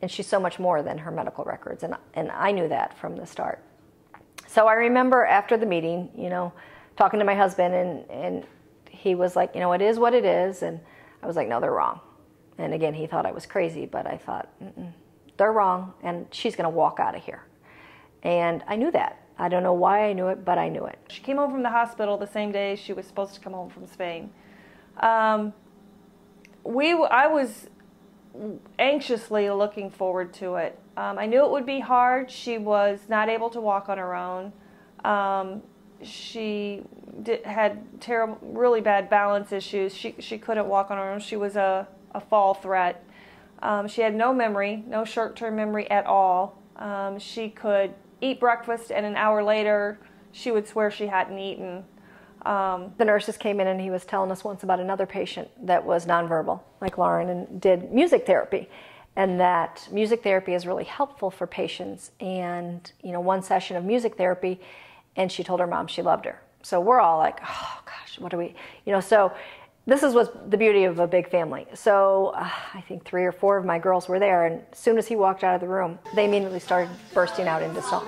And she's so much more than her medical records, and I knew that from the start. So I remember after the meeting, talking to my husband, and he was like, it is what it is, and I was like, no, they're wrong. And again, he thought I was crazy, but I thought, they're wrong, and she's going to walk out of here. And I knew that. I don't know why I knew it, but I knew it. She came home from the hospital the same day she was supposed to come home from Spain. I was anxiously looking forward to it. I knew it would be hard. She was not able to walk on her own. She had really bad balance issues. She couldn't walk on her own. She was a fall threat. She had no memory, no short-term memory at all. She could eat breakfast, and an hour later, she would swear she hadn't eaten. The nurses came in, and he was telling us once about another patient that was nonverbal, like Lauren, and did music therapy. And that music therapy is really helpful for patients. And, one session of music therapy, and she told her mom she loved her. So we're all like, oh gosh, what do we, so this is what's the beauty of a big family. So I think 3 or 4 of my girls were there, and as soon as he walked out of the room, they immediately started bursting out into song.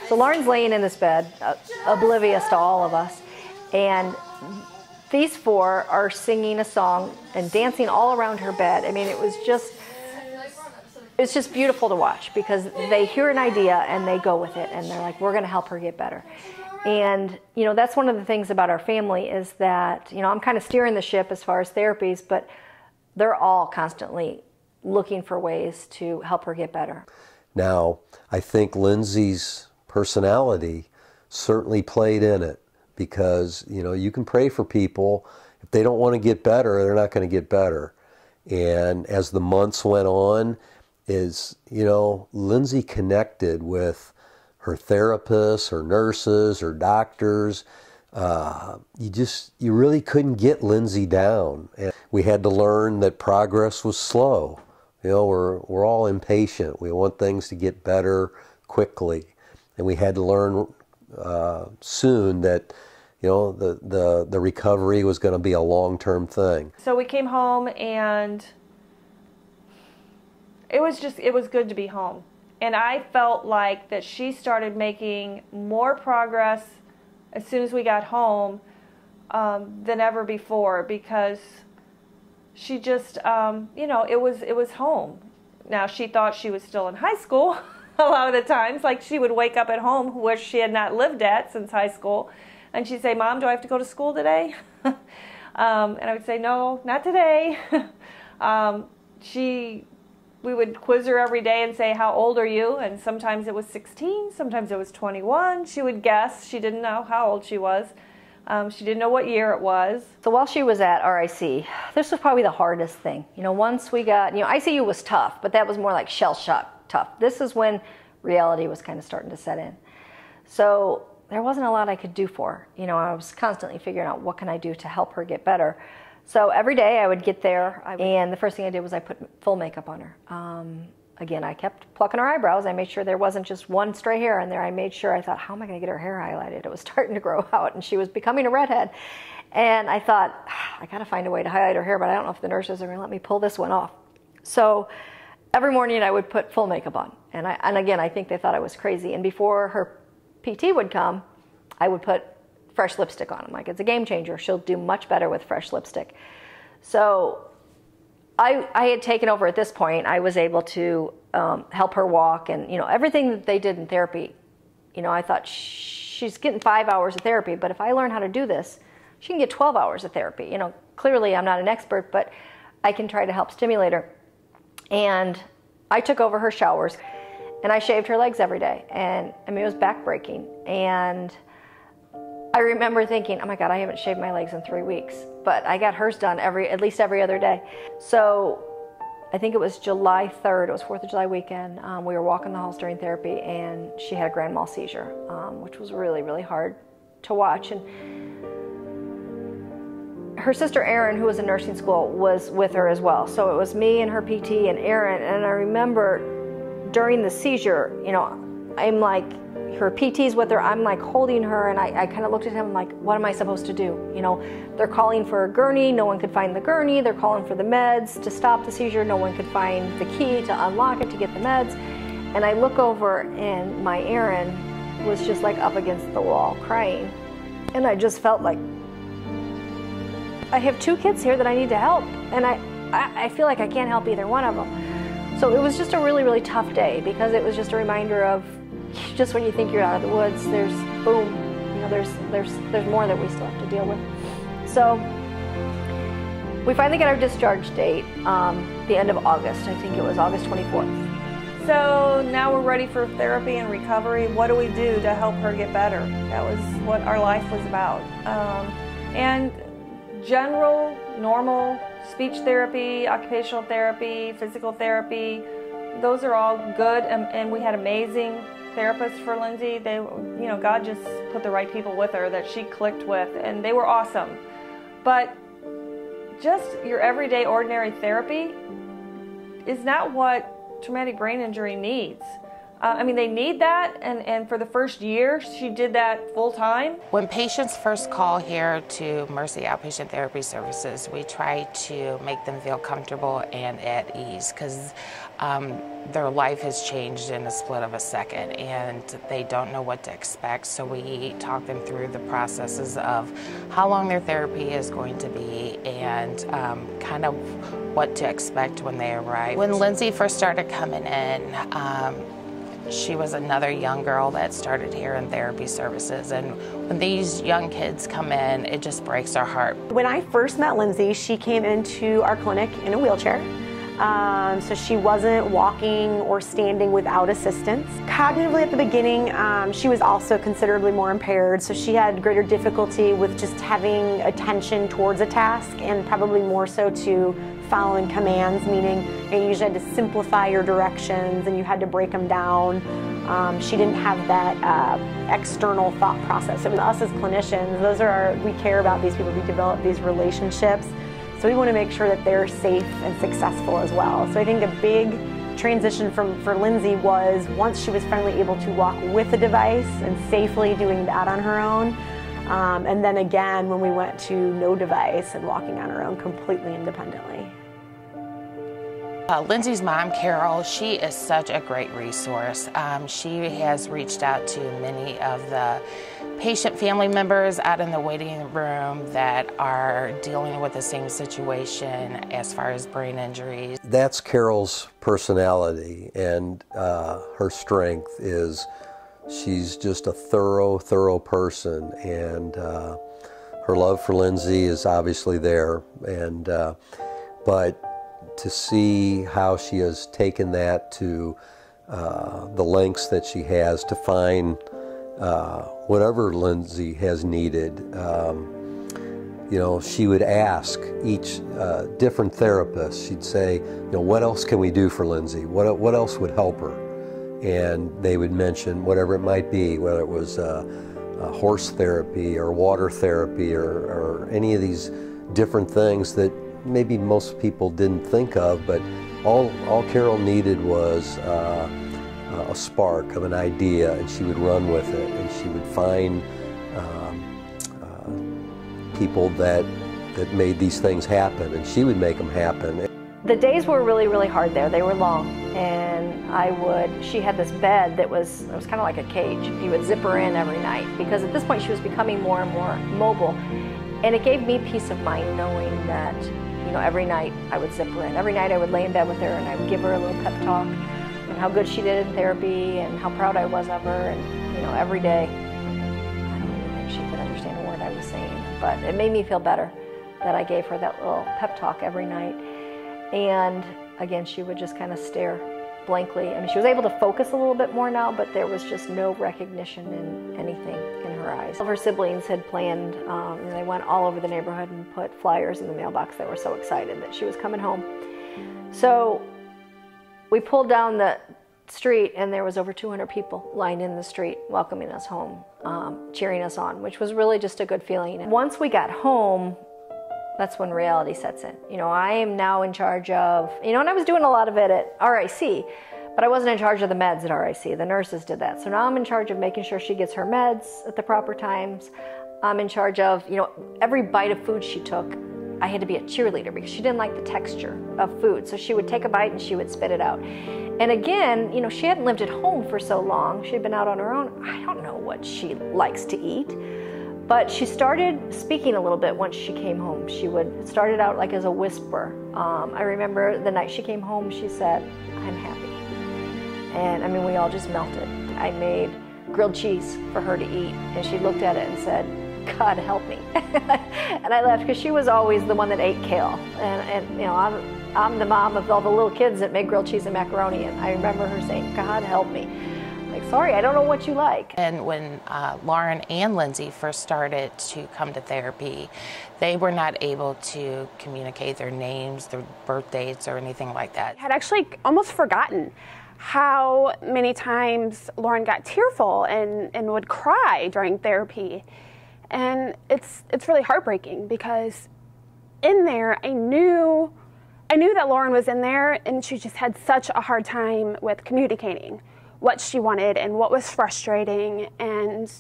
So Lauren's laying in this bed, oblivious to all of us, and these 4 are singing a song and dancing all around her bed. I mean, it's just beautiful to watch, because they hear an idea and they go with it, and they're like, we're going to help her get better. And, that's one of the things about our family is that, I'm kind of steering the ship as far as therapies, but they're all constantly looking for ways to help her get better. Now, I think Lindsay's personality certainly played in it, because, you can pray for people. If they don't want to get better, they're not going to get better. And as the months went on, Lindsay connected with her therapists, her nurses, her doctors. You really couldn't get Lindsay down. And we had to learn that progress was slow. We're all impatient. We want things to get better quickly. And we had to learn soon that the recovery was going to be a long-term thing. So we came home, and it was good to be home. And I felt like that she started making more progress as soon as we got home than ever before, because she just, you know, it was home. Now, she thought she was still in high school a lot of the times. Like, she would wake up at home where she had not lived at since high school, and she'd say, "Mom, do I have to go to school today?" And I would say, "No, not today." We would quiz her every day and say, "How old are you?" And sometimes it was 16, sometimes it was 21. She would guess. She didn't know how old she was. She didn't know what year it was. So while she was at RIC, this was probably the hardest thing. You know, once we got, you know, ICU was tough, but that was more like shell shock tough. This is when reality was kind of starting to set in. So there wasn't a lot I could do for her. You know, I was constantly figuring out what can I do to help her get better. So every day I would get there, and the first thing I did was I put full makeup on her. Again, I kept plucking her eyebrows. I made sure there wasn't just one stray hair in there. I made sure, I thought, how am I going to get her hair highlighted? It was starting to grow out, and she was becoming a redhead. And I thought, I got to find a way to highlight her hair, but I don't know if the nurses are going to let me pull this one off. So every morning I would put full makeup on. And again, I think they thought I was crazy. And before her PT would come, I would put fresh lipstick on. I'm like, it's a game changer. She'll do much better with fresh lipstick. So I had taken over at this point. I was able to help her walk, and, you know, everything that they did in therapy, you know, I thought she's getting 5 hours of therapy, but if I learn how to do this, she can get 12 hours of therapy. You know, clearly I'm not an expert, but I can try to help stimulate her. And I took over her showers, and I shaved her legs every day. And I mean, it was backbreaking. And I remember thinking, oh my God, I haven't shaved my legs in 3 weeks, but I got hers done at least every other day. So I think it was July 3rd, it was 4th of July weekend. We were walking the halls during therapy, and she had a grand mal seizure, which was really, really hard to watch. And her sister Erin, who was in nursing school, was with her as well. So it was me and her PT and Erin. And I remember during the seizure, you know, I'm like, her PT's with her, I'm like holding her, and I kind of looked at him like, what am I supposed to do? You know, they're calling for a gurney, no one could find the gurney, they're calling for the meds to stop the seizure, no one could find the key to unlock it to get the meds. And I look over, and my Erin was just like up against the wall crying. And I just felt like, I have 2 kids here that I need to help, and I feel like I can't help either one of them. So it was just a really, really tough day, because it was just a reminder of, just when you think you're out of the woods, there's boom, you know, there's more that we still have to deal with. So we finally got our discharge date, the end of August. I think it was August 24th. So now we're ready for therapy and recovery. What do we do to help her get better? That was what our life was about. And general, normal speech therapy, occupational therapy, physical therapy, those are all good, and we had amazing therapists for Lindsay. They, you know, God just put the right people with her that she clicked with, and they were awesome. But just your everyday ordinary therapy is not what traumatic brain injury needs. I mean, they need that, and for the first year, she did that full time. When patients first call here to Mercy Outpatient Therapy Services, we try to make them feel comfortable and at ease, because their life has changed in a split of a second, and they don't know what to expect. So we talk them through the processes of how long their therapy is going to be, and kind of what to expect when they arrive. When Lindsay first started coming in, she was another young girl that started here in therapy services, and when these young kids come in, it just breaks our heart. When I first met Lindsay, she came into our clinic in a wheelchair. So she wasn't walking or standing without assistance. Cognitively at the beginning, she was also considerably more impaired, so she had greater difficulty with just having attention towards a task, and probably more so to following commands, meaning you usually had to simplify your directions and you had to break them down. She didn't have that external thought process. It was us as clinicians, we care about these people, we develop these relationships. So we want to make sure that they're safe and successful as well. So I think a big transition for Lindsay was once she was finally able to walk with a device and safely doing that on her own. And then again, when we went to no device and walking on her own completely independently. Lindsay's mom, Carol, she is such a great resource. She has reached out to many of the patient family members out in the waiting room that are dealing with the same situation as far as brain injuries. That's Carol's personality, and her strength is she's just a thorough person, and her love for Lindsay is obviously there, and but to see how she has taken that to the lengths that she has to find whatever Lindsay has needed. You know, she would ask each different therapist, she'd say, you know, what else can we do for Lindsay? What else would help her? And they would mention whatever it might be, whether it was horse therapy or water therapy or any of these different things that maybe most people didn't think of, but all Carol needed was a spark of an idea, and she would run with it, and she would find people that made these things happen, and she would make them happen. The days were really, really hard there. They were long, and she had this bed that was kind of like a cage. You would zip her in every night, because at this point she was becoming more and more mobile, and it gave me peace of mind knowing that, you know, every night I would zip her in. Every night I would lay in bed with her and I would give her a little pep talk and how good she did in therapy and how proud I was of her, and, you know, every day. I don't even think she could understand a word I was saying, but it made me feel better that I gave her that little pep talk every night. And again, she would just kind of stare blankly. I mean, she was able to focus a little bit more now, but there was just no recognition in anything in her eyes. All of her siblings had planned, and they went all over the neighborhood and put flyers in the mailbox. They were so excited that she was coming home. So we pulled down the street, and there was over 200 people lined in the street welcoming us home, cheering us on, which was really just a good feeling. And once we got home, that's when reality sets in. You know, I am now in charge of, you know, and I was doing a lot of it at RIC, but I wasn't in charge of the meds at RIC. The nurses did that. So now I'm in charge of making sure she gets her meds at the proper times. I'm in charge of, you know, every bite of food she took, I had to be a cheerleader because she didn't like the texture of food. So she would take a bite and she would spit it out. And again, you know, she hadn't lived at home for so long. She had been out on her own. I don't know what she likes to eat. But she started speaking a little bit once she came home. It started out like as a whisper. I remember the night she came home, she said, "I'm happy." And I mean, we all just melted. I made grilled cheese for her to eat, and she looked at it and said, "God help me." And I laughed because she was always the one that ate kale. And you know, I'm the mom of all the little kids that make grilled cheese and macaroni, and I remember her saying, "God help me." Like, sorry, I don't know what you like. And when Lauren and Lindsay first started to come to therapy, they were not able to communicate their names, their birth dates, or anything like that. I had actually almost forgotten how many times Lauren got tearful and would cry during therapy. And it's really heartbreaking because in there, I knew that Lauren was in there, and she just had such a hard time with communicating what she wanted and what was frustrating. And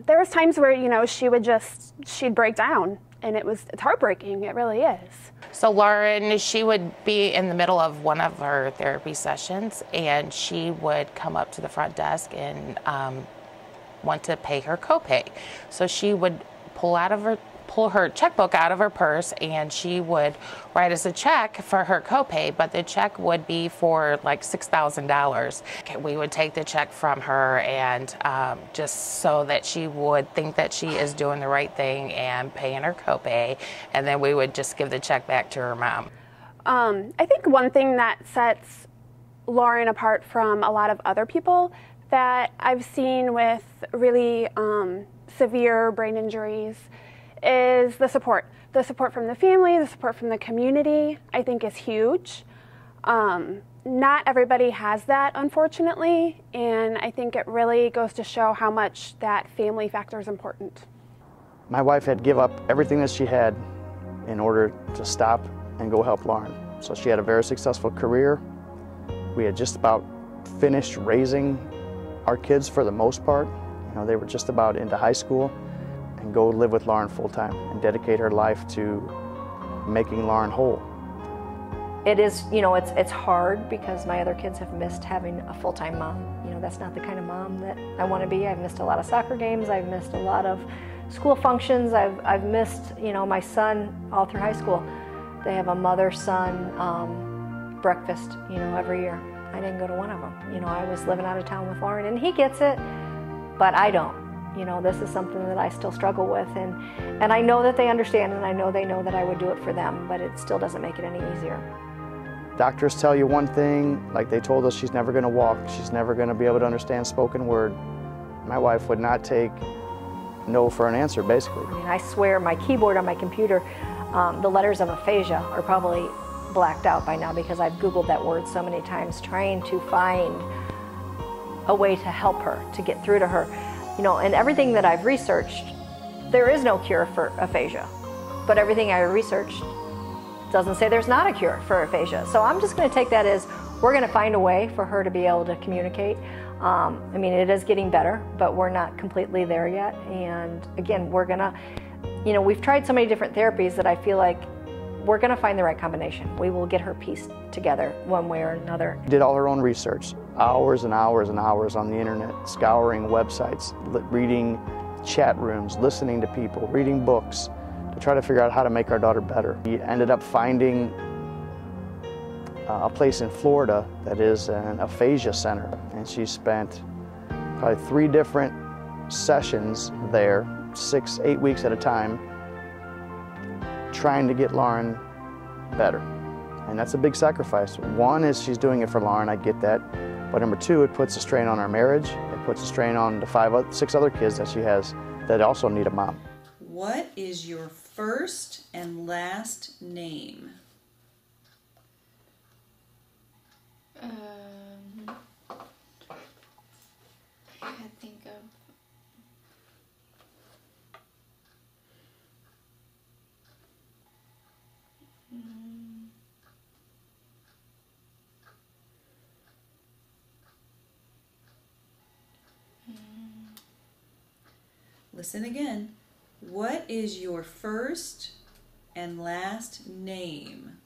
there was times where, you know, she'd break down, and it's heartbreaking. It really is. So Lauren, she would be in the middle of one of her therapy sessions, and she would come up to the front desk and want to pay her copay. So she would pull her checkbook out of her purse, and she would write us a check for her copay, but the check would be for like $6,000. We would take the check from her, and just so that she would think that she is doing the right thing and paying her copay, and then we would just give the check back to her mom. I think one thing that sets Lauren apart from a lot of other people that I've seen with really severe brain injuries is the support. The support from the family, the support from the community, I think is huge. Not everybody has that, unfortunately, and I think it really goes to show how much that family factor is important. My wife had give up everything that she had in order to stop and go help Lauren. So she had a very successful career. We had just about finished raising our kids for the most part. You know, they were just about into high school, and go live with Lauren full time and dedicate her life to making Lauren whole. It is, you know, it's hard because my other kids have missed having a full-time mom. You know, that's not the kind of mom that I want to be. I've missed a lot of soccer games. I've missed a lot of school functions. I've missed, you know, my son all through high school. They have a mother-son breakfast, you know, every year. I didn't go to one of them. You know, I was living out of town with Lauren, and he gets it, but I don't. You know, this is something that I still struggle with, and I know that they understand, and I know they know that I would do it for them, but it still doesn't make it any easier. Doctors tell you one thing, like they told us she's never going to walk, she's never going to be able to understand spoken word. My wife would not take no for an answer, basically. I mean, I swear my keyboard on my computer, the letters of aphasia are probably blacked out by now because I've Googled that word so many times trying to find a way to help her, to get through to her. You know, and everything that I've researched, there is no cure for aphasia, but everything I researched doesn't say there's not a cure for aphasia. So I'm just going to take that as we're going to find a way for her to be able to communicate. I mean, it is getting better, but we're not completely there yet. And again, we're going to, you know, we've tried so many different therapies that I feel like we're going to find the right combination. We will get her pieced together one way or another. Did all her own research, hours and hours and hours on the internet, scouring websites, reading chat rooms, listening to people, reading books, to try to figure out how to make our daughter better. We ended up finding a place in Florida that is an aphasia center, and she spent probably 3 different sessions there, 6, 8 weeks at a time, trying to get Lauren better. And that's a big sacrifice. One is she's doing it for Lauren, I get that. But number 2, it puts a strain on our marriage. It puts a strain on the 6 other kids that she has that also need a mom. What is your first and last name? I gotta think of. Listen again. What is your first and last name?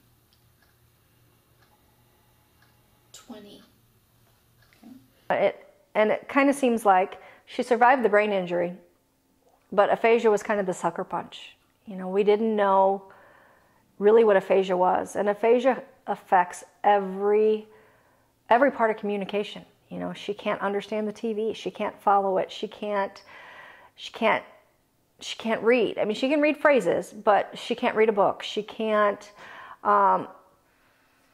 20. It kind of seems like she survived the brain injury, but aphasia was kind of the sucker punch. You know, we didn't know really what aphasia was, and aphasia affects every part of communication. You know, she can't understand the TV, she can't follow it, she can't read. I mean, she can read phrases, but she can't read a book. She can't,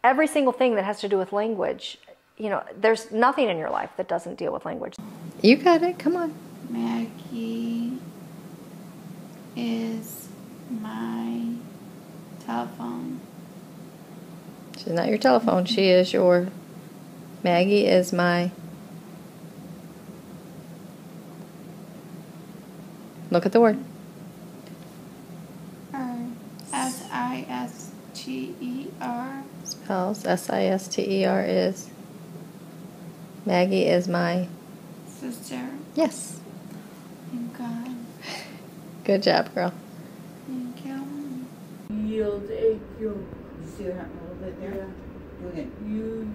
every single thing that has to do with language, you know, there's nothing in your life that doesn't deal with language. You got it, come on. Maggie is my telephone. She's not your telephone, she is your, Maggie is my, look at the word. S-I-S-T-E-R. Spells S-I-S-T-E-R is, Maggie is my Sister. Yes. Thank God. Good job, girl. Thank you. Yield a yolk. See what happened a little bit there? Yeah. Do it again. You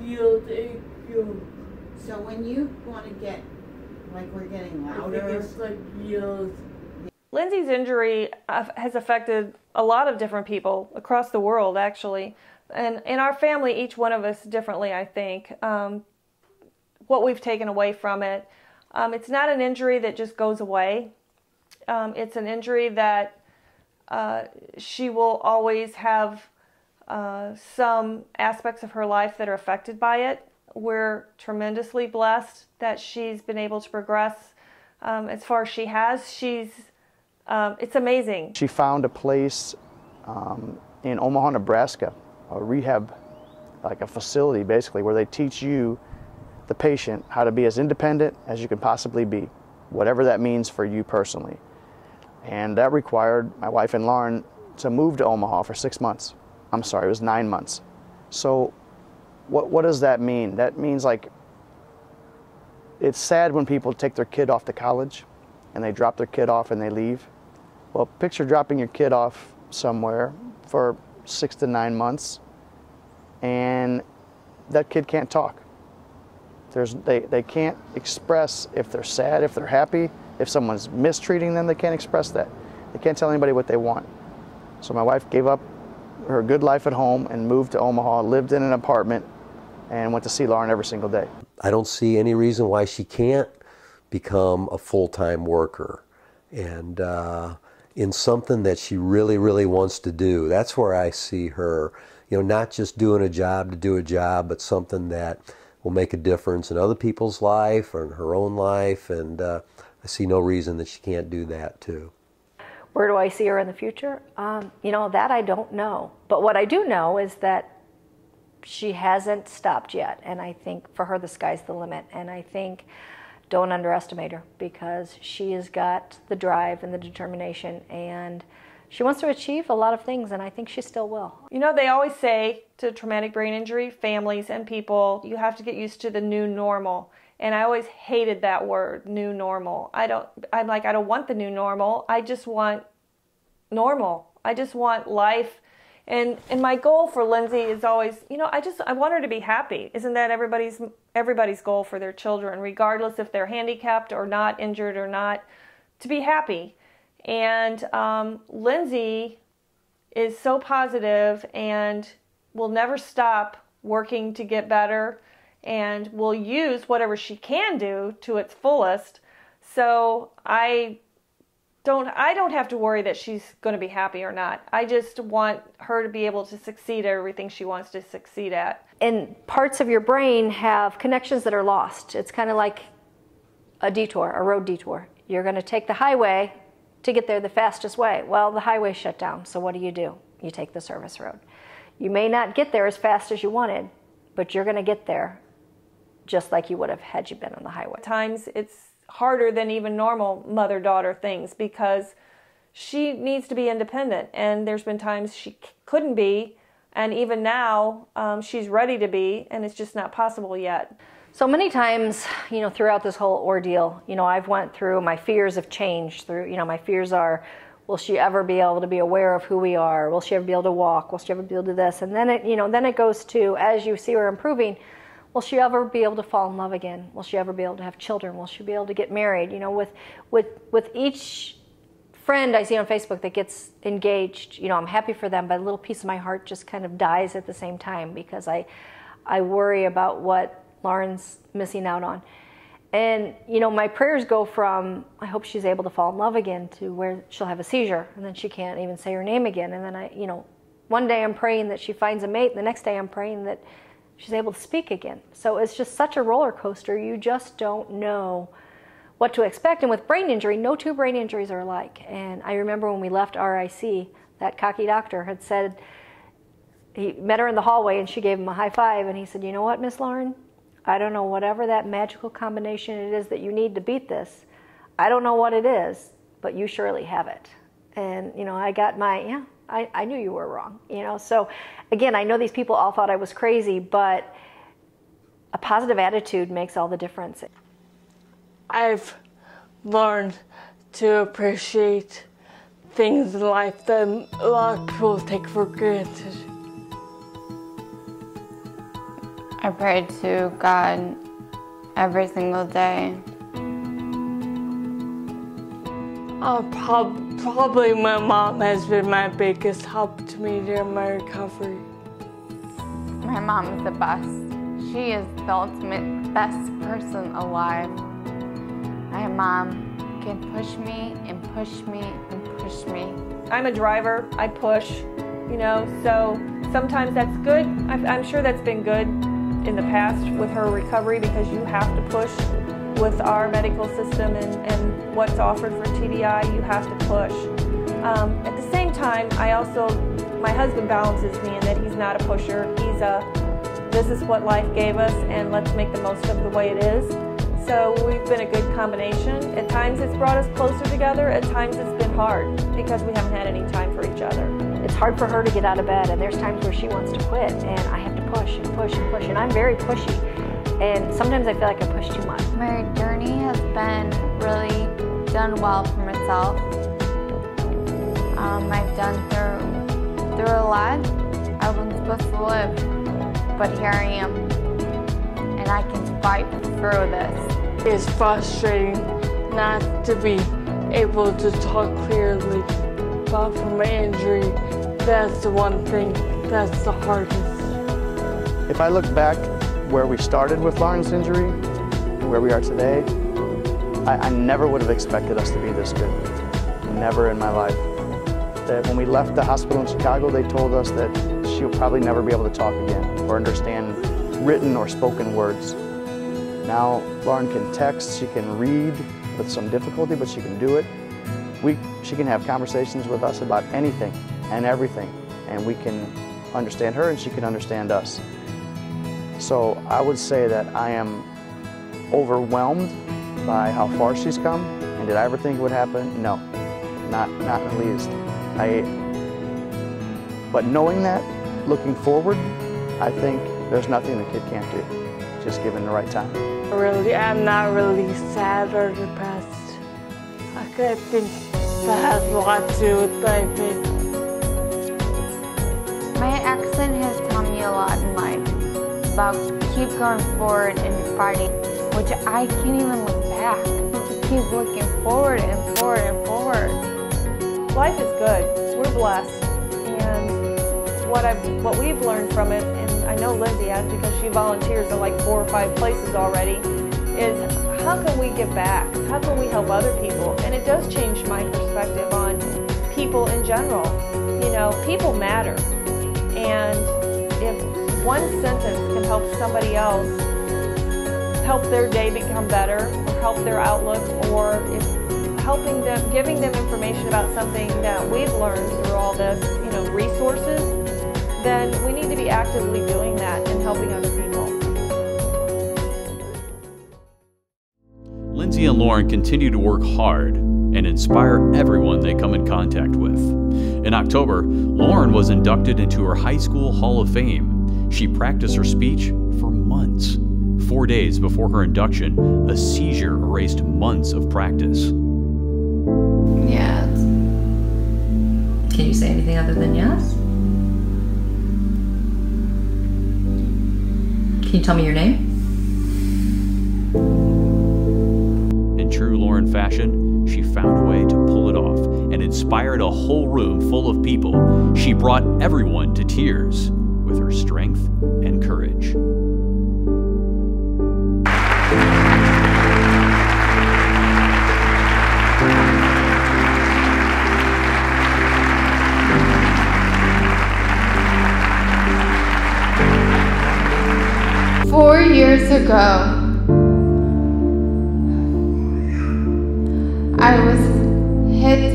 yield a yolk. So when you want to get, like we're getting louder. I think it's like yield. Lindsay's injury has affected a lot of different people across the world, actually. And in our family, each one of us differently, I think. What we've taken away from it, it's not an injury that just goes away. It's an injury that she will always have some aspects of her life that are affected by it. We're tremendously blessed that she's been able to progress as far as she has. It's amazing. She found a place in Omaha, Nebraska, a rehab, like a facility basically, where they teach you, the patient, how to be as independent as you can possibly be, whatever that means for you personally. And that required my wife and Lauren to move to Omaha for 6 months. I'm sorry, it was 9 months. So what does that mean? That means, like, it's sad when people take their kid off to college and they drop their kid off and they leave. Well, picture dropping your kid off somewhere for 6 to 9 months, and that kid can't talk. They can't express if they're sad, if they're happy, if someone's mistreating them, they can't express that. They can't tell anybody what they want. So my wife gave up her good life at home and moved to Omaha, lived in an apartment, and went to see Lauren every single day. I don't see any reason why she can't become a full-time worker and in something that she really, really wants to do. That's where I see her, you know, not just doing a job to do a job, but something that will make a difference in other people's life or in her own life, and I see no reason that she can't do that too. Where do I see her in the future? You know, that I don't know. But what I do know is that she hasn't stopped yet, and I think for her the sky's the limit. And I think don't underestimate her, because she has got the drive and the determination, and she wants to achieve a lot of things, and I think she still will. You know, they always say to traumatic brain injury, families and people, you have to get used to the new normal. And I always hated that word, new normal. I don't want the new normal. I just want normal. I just want life. And my goal for Lindsay is always, you know, I want her to be happy. Isn't that everybody's goal for their children, regardless if they're handicapped or not, injured or not, to be happy. And Lindsay is so positive and will never stop working to get better, and will use whatever she can do to its fullest. So I don't have to worry that she's going to be happy or not. I just want her to be able to succeed at everything she wants to succeed at. And parts of your brain have connections that are lost. It's kind of like a detour, a road detour. You're going to take the highway to get there the fastest way. Well, the highway's shut down, so what do? You take the service road. You may not get there as fast as you wanted, but you're going to get there just like you would have had you been on the highway. At times it's harder than even normal mother-daughter things, because she needs to be independent, and there's been times she couldn't be, and even now she's ready to be, and it's just not possible yet. So many times, you know, throughout this whole ordeal, you know, I've went through, my fears have changed through, you know, my fears are, will she ever be able to be aware of who we are? Will she ever be able to walk? Will she ever be able to do this? And then it, you know, then it goes to, as you see her improving, will she ever be able to fall in love again? Will she ever be able to have children? Will she be able to get married? You know, with each friend I see on Facebook that gets engaged, you know, I'm happy for them, but a little piece of my heart just kind of dies at the same time, because I worry about what Lauren's missing out on. And, you know, my prayers go from, I hope she's able to fall in love again, to where she'll have a seizure and then she can't even say her name again. And then you know, one day I'm praying that she finds a mate, and the next day I'm praying that she's able to speak again. So it's just such a roller coaster. You just don't know what to expect. And with brain injury, no two brain injuries are alike. And I remember when we left RIC, that cocky doctor had said, he met her in the hallway and she gave him a high five, and he said, you know what, Miss Lauren? I don't know whatever that magical combination it is that you need to beat this. I don't know what it is, but you surely have it. And, you know, I got my, yeah, I knew you were wrong, you know. So, again, I know these people all thought I was crazy, but a positive attitude makes all the difference. I've learned to appreciate things in life that a lot of people take for granted. I pray to God every single day. Probably my mom has been my biggest help to me during my recovery. My mom is the best. She is the ultimate best person alive. My mom can push me and push me and push me. I'm a driver, I push, you know, so sometimes that's good. I'm sure that's been good in the past with her recovery, because you have to push with our medical system and what's offered for TBI, you have to push. At the same time, my husband balances me in that he's not a pusher. He's this is what life gave us, and let's make the most of the way it is. So we've been a good combination. At times it's brought us closer together, at times it's been hard because we haven't had any time for each other. It's hard for her to get out of bed, and there's times where she wants to quit, and I have to push and push and push, and I'm very pushy, and sometimes I feel like I push too much. My journey has been really done well for myself. I've done through through a lot. I wasn't supposed to live, but here I am, and I can fight through this. It's frustrating not to be able to talk clearly about from my injury. That's the one thing that's the hardest. If I look back where we started with Lauren's injury and where we are today, I never would have expected us to be this good. Never in my life. That when we left the hospital in Chicago, they told us that she'll probably never be able to talk again or understand written or spoken words. Now Lauren can text, she can read with some difficulty, but she can do it. She can have conversations with us about anything and everything, and we can understand her and she can understand us. So I would say that I am overwhelmed by how far she's come. And did I ever think it would happen? No, not in the least. But knowing that, looking forward, I think there's nothing the kid can't do, just given the right time. I'm not really sad or depressed. I think that has a lot to do with my faith. My accident has taught me a lot in life about keep going forward and fighting, which I can't even look back. Just keep looking forward and forward and forward. Life is good. We're blessed. And what we've learned from it, and I know Lindsay has because she volunteers at like 4 or 5 places already, is how can we give back? How can we help other people? And it does change my perspective on people in general. You know, people matter. And if one sentence can help somebody else help their day become better, or help their outlook, or if helping them, giving them information about something that we've learned through all this, you know, resources, then we need to be actively doing that and helping other people. Lindsay and Lauren continue to work hard and inspire everyone they come in contact with. In October, Lauren was inducted into her high school Hall of Fame. She practiced her speech for months. 4 days before her induction, a seizure erased months of practice. Yes. Can you say anything other than yes? Can you tell me your name? In true Lauren fashion, she found a way to pull it off and inspired a whole room full of people. She brought everyone to tears with her strength and courage. Years ago, I was hit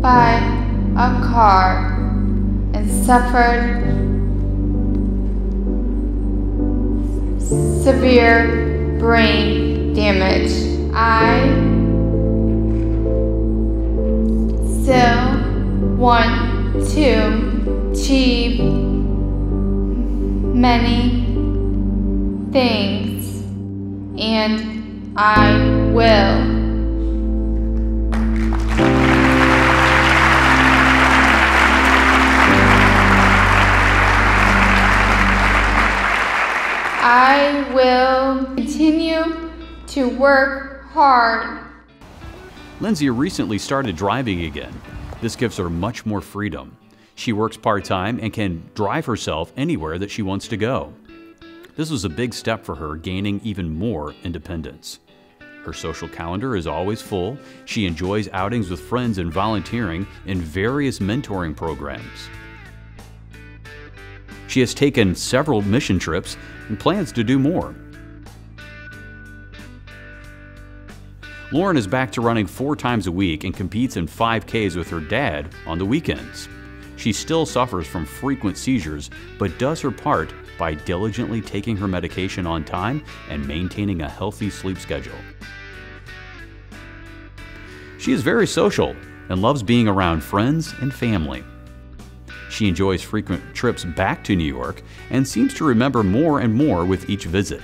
by a car and suffered severe brain damage. I still want to achieve many things, and I will. I will continue to work hard. Lindsay recently started driving again. This gives her much more freedom. She works part-time and can drive herself anywhere that she wants to go. This was a big step for her, gaining even more independence. Her social calendar is always full. She enjoys outings with friends and volunteering in various mentoring programs. She has taken several mission trips and plans to do more. Lauren is back to running 4 times a week and competes in 5Ks with her dad on the weekends. She still suffers from frequent seizures, but does her part by diligently taking her medication on time and maintaining a healthy sleep schedule. She is very social and loves being around friends and family. She enjoys frequent trips back to New York and seems to remember more and more with each visit.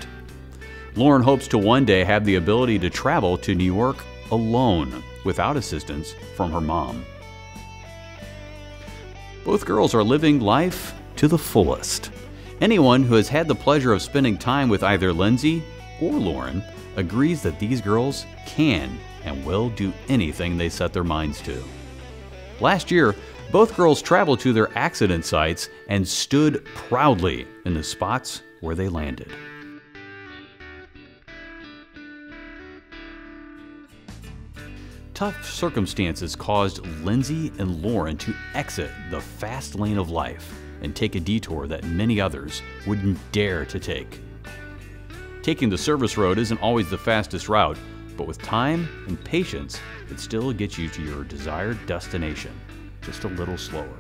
Lauren hopes to one day have the ability to travel to New York alone without assistance from her mom. Both girls are living life to the fullest. Anyone who has had the pleasure of spending time with either Lindsay or Lauren agrees that these girls can and will do anything they set their minds to. Last year, both girls traveled to their accident sites and stood proudly in the spots where they landed. Tough circumstances caused Lindsay and Lauren to exit the fast lane of life and take a detour that many others wouldn't dare to take. Taking the service road isn't always the fastest route, but with time and patience, it still gets you to your desired destination, just a little slower.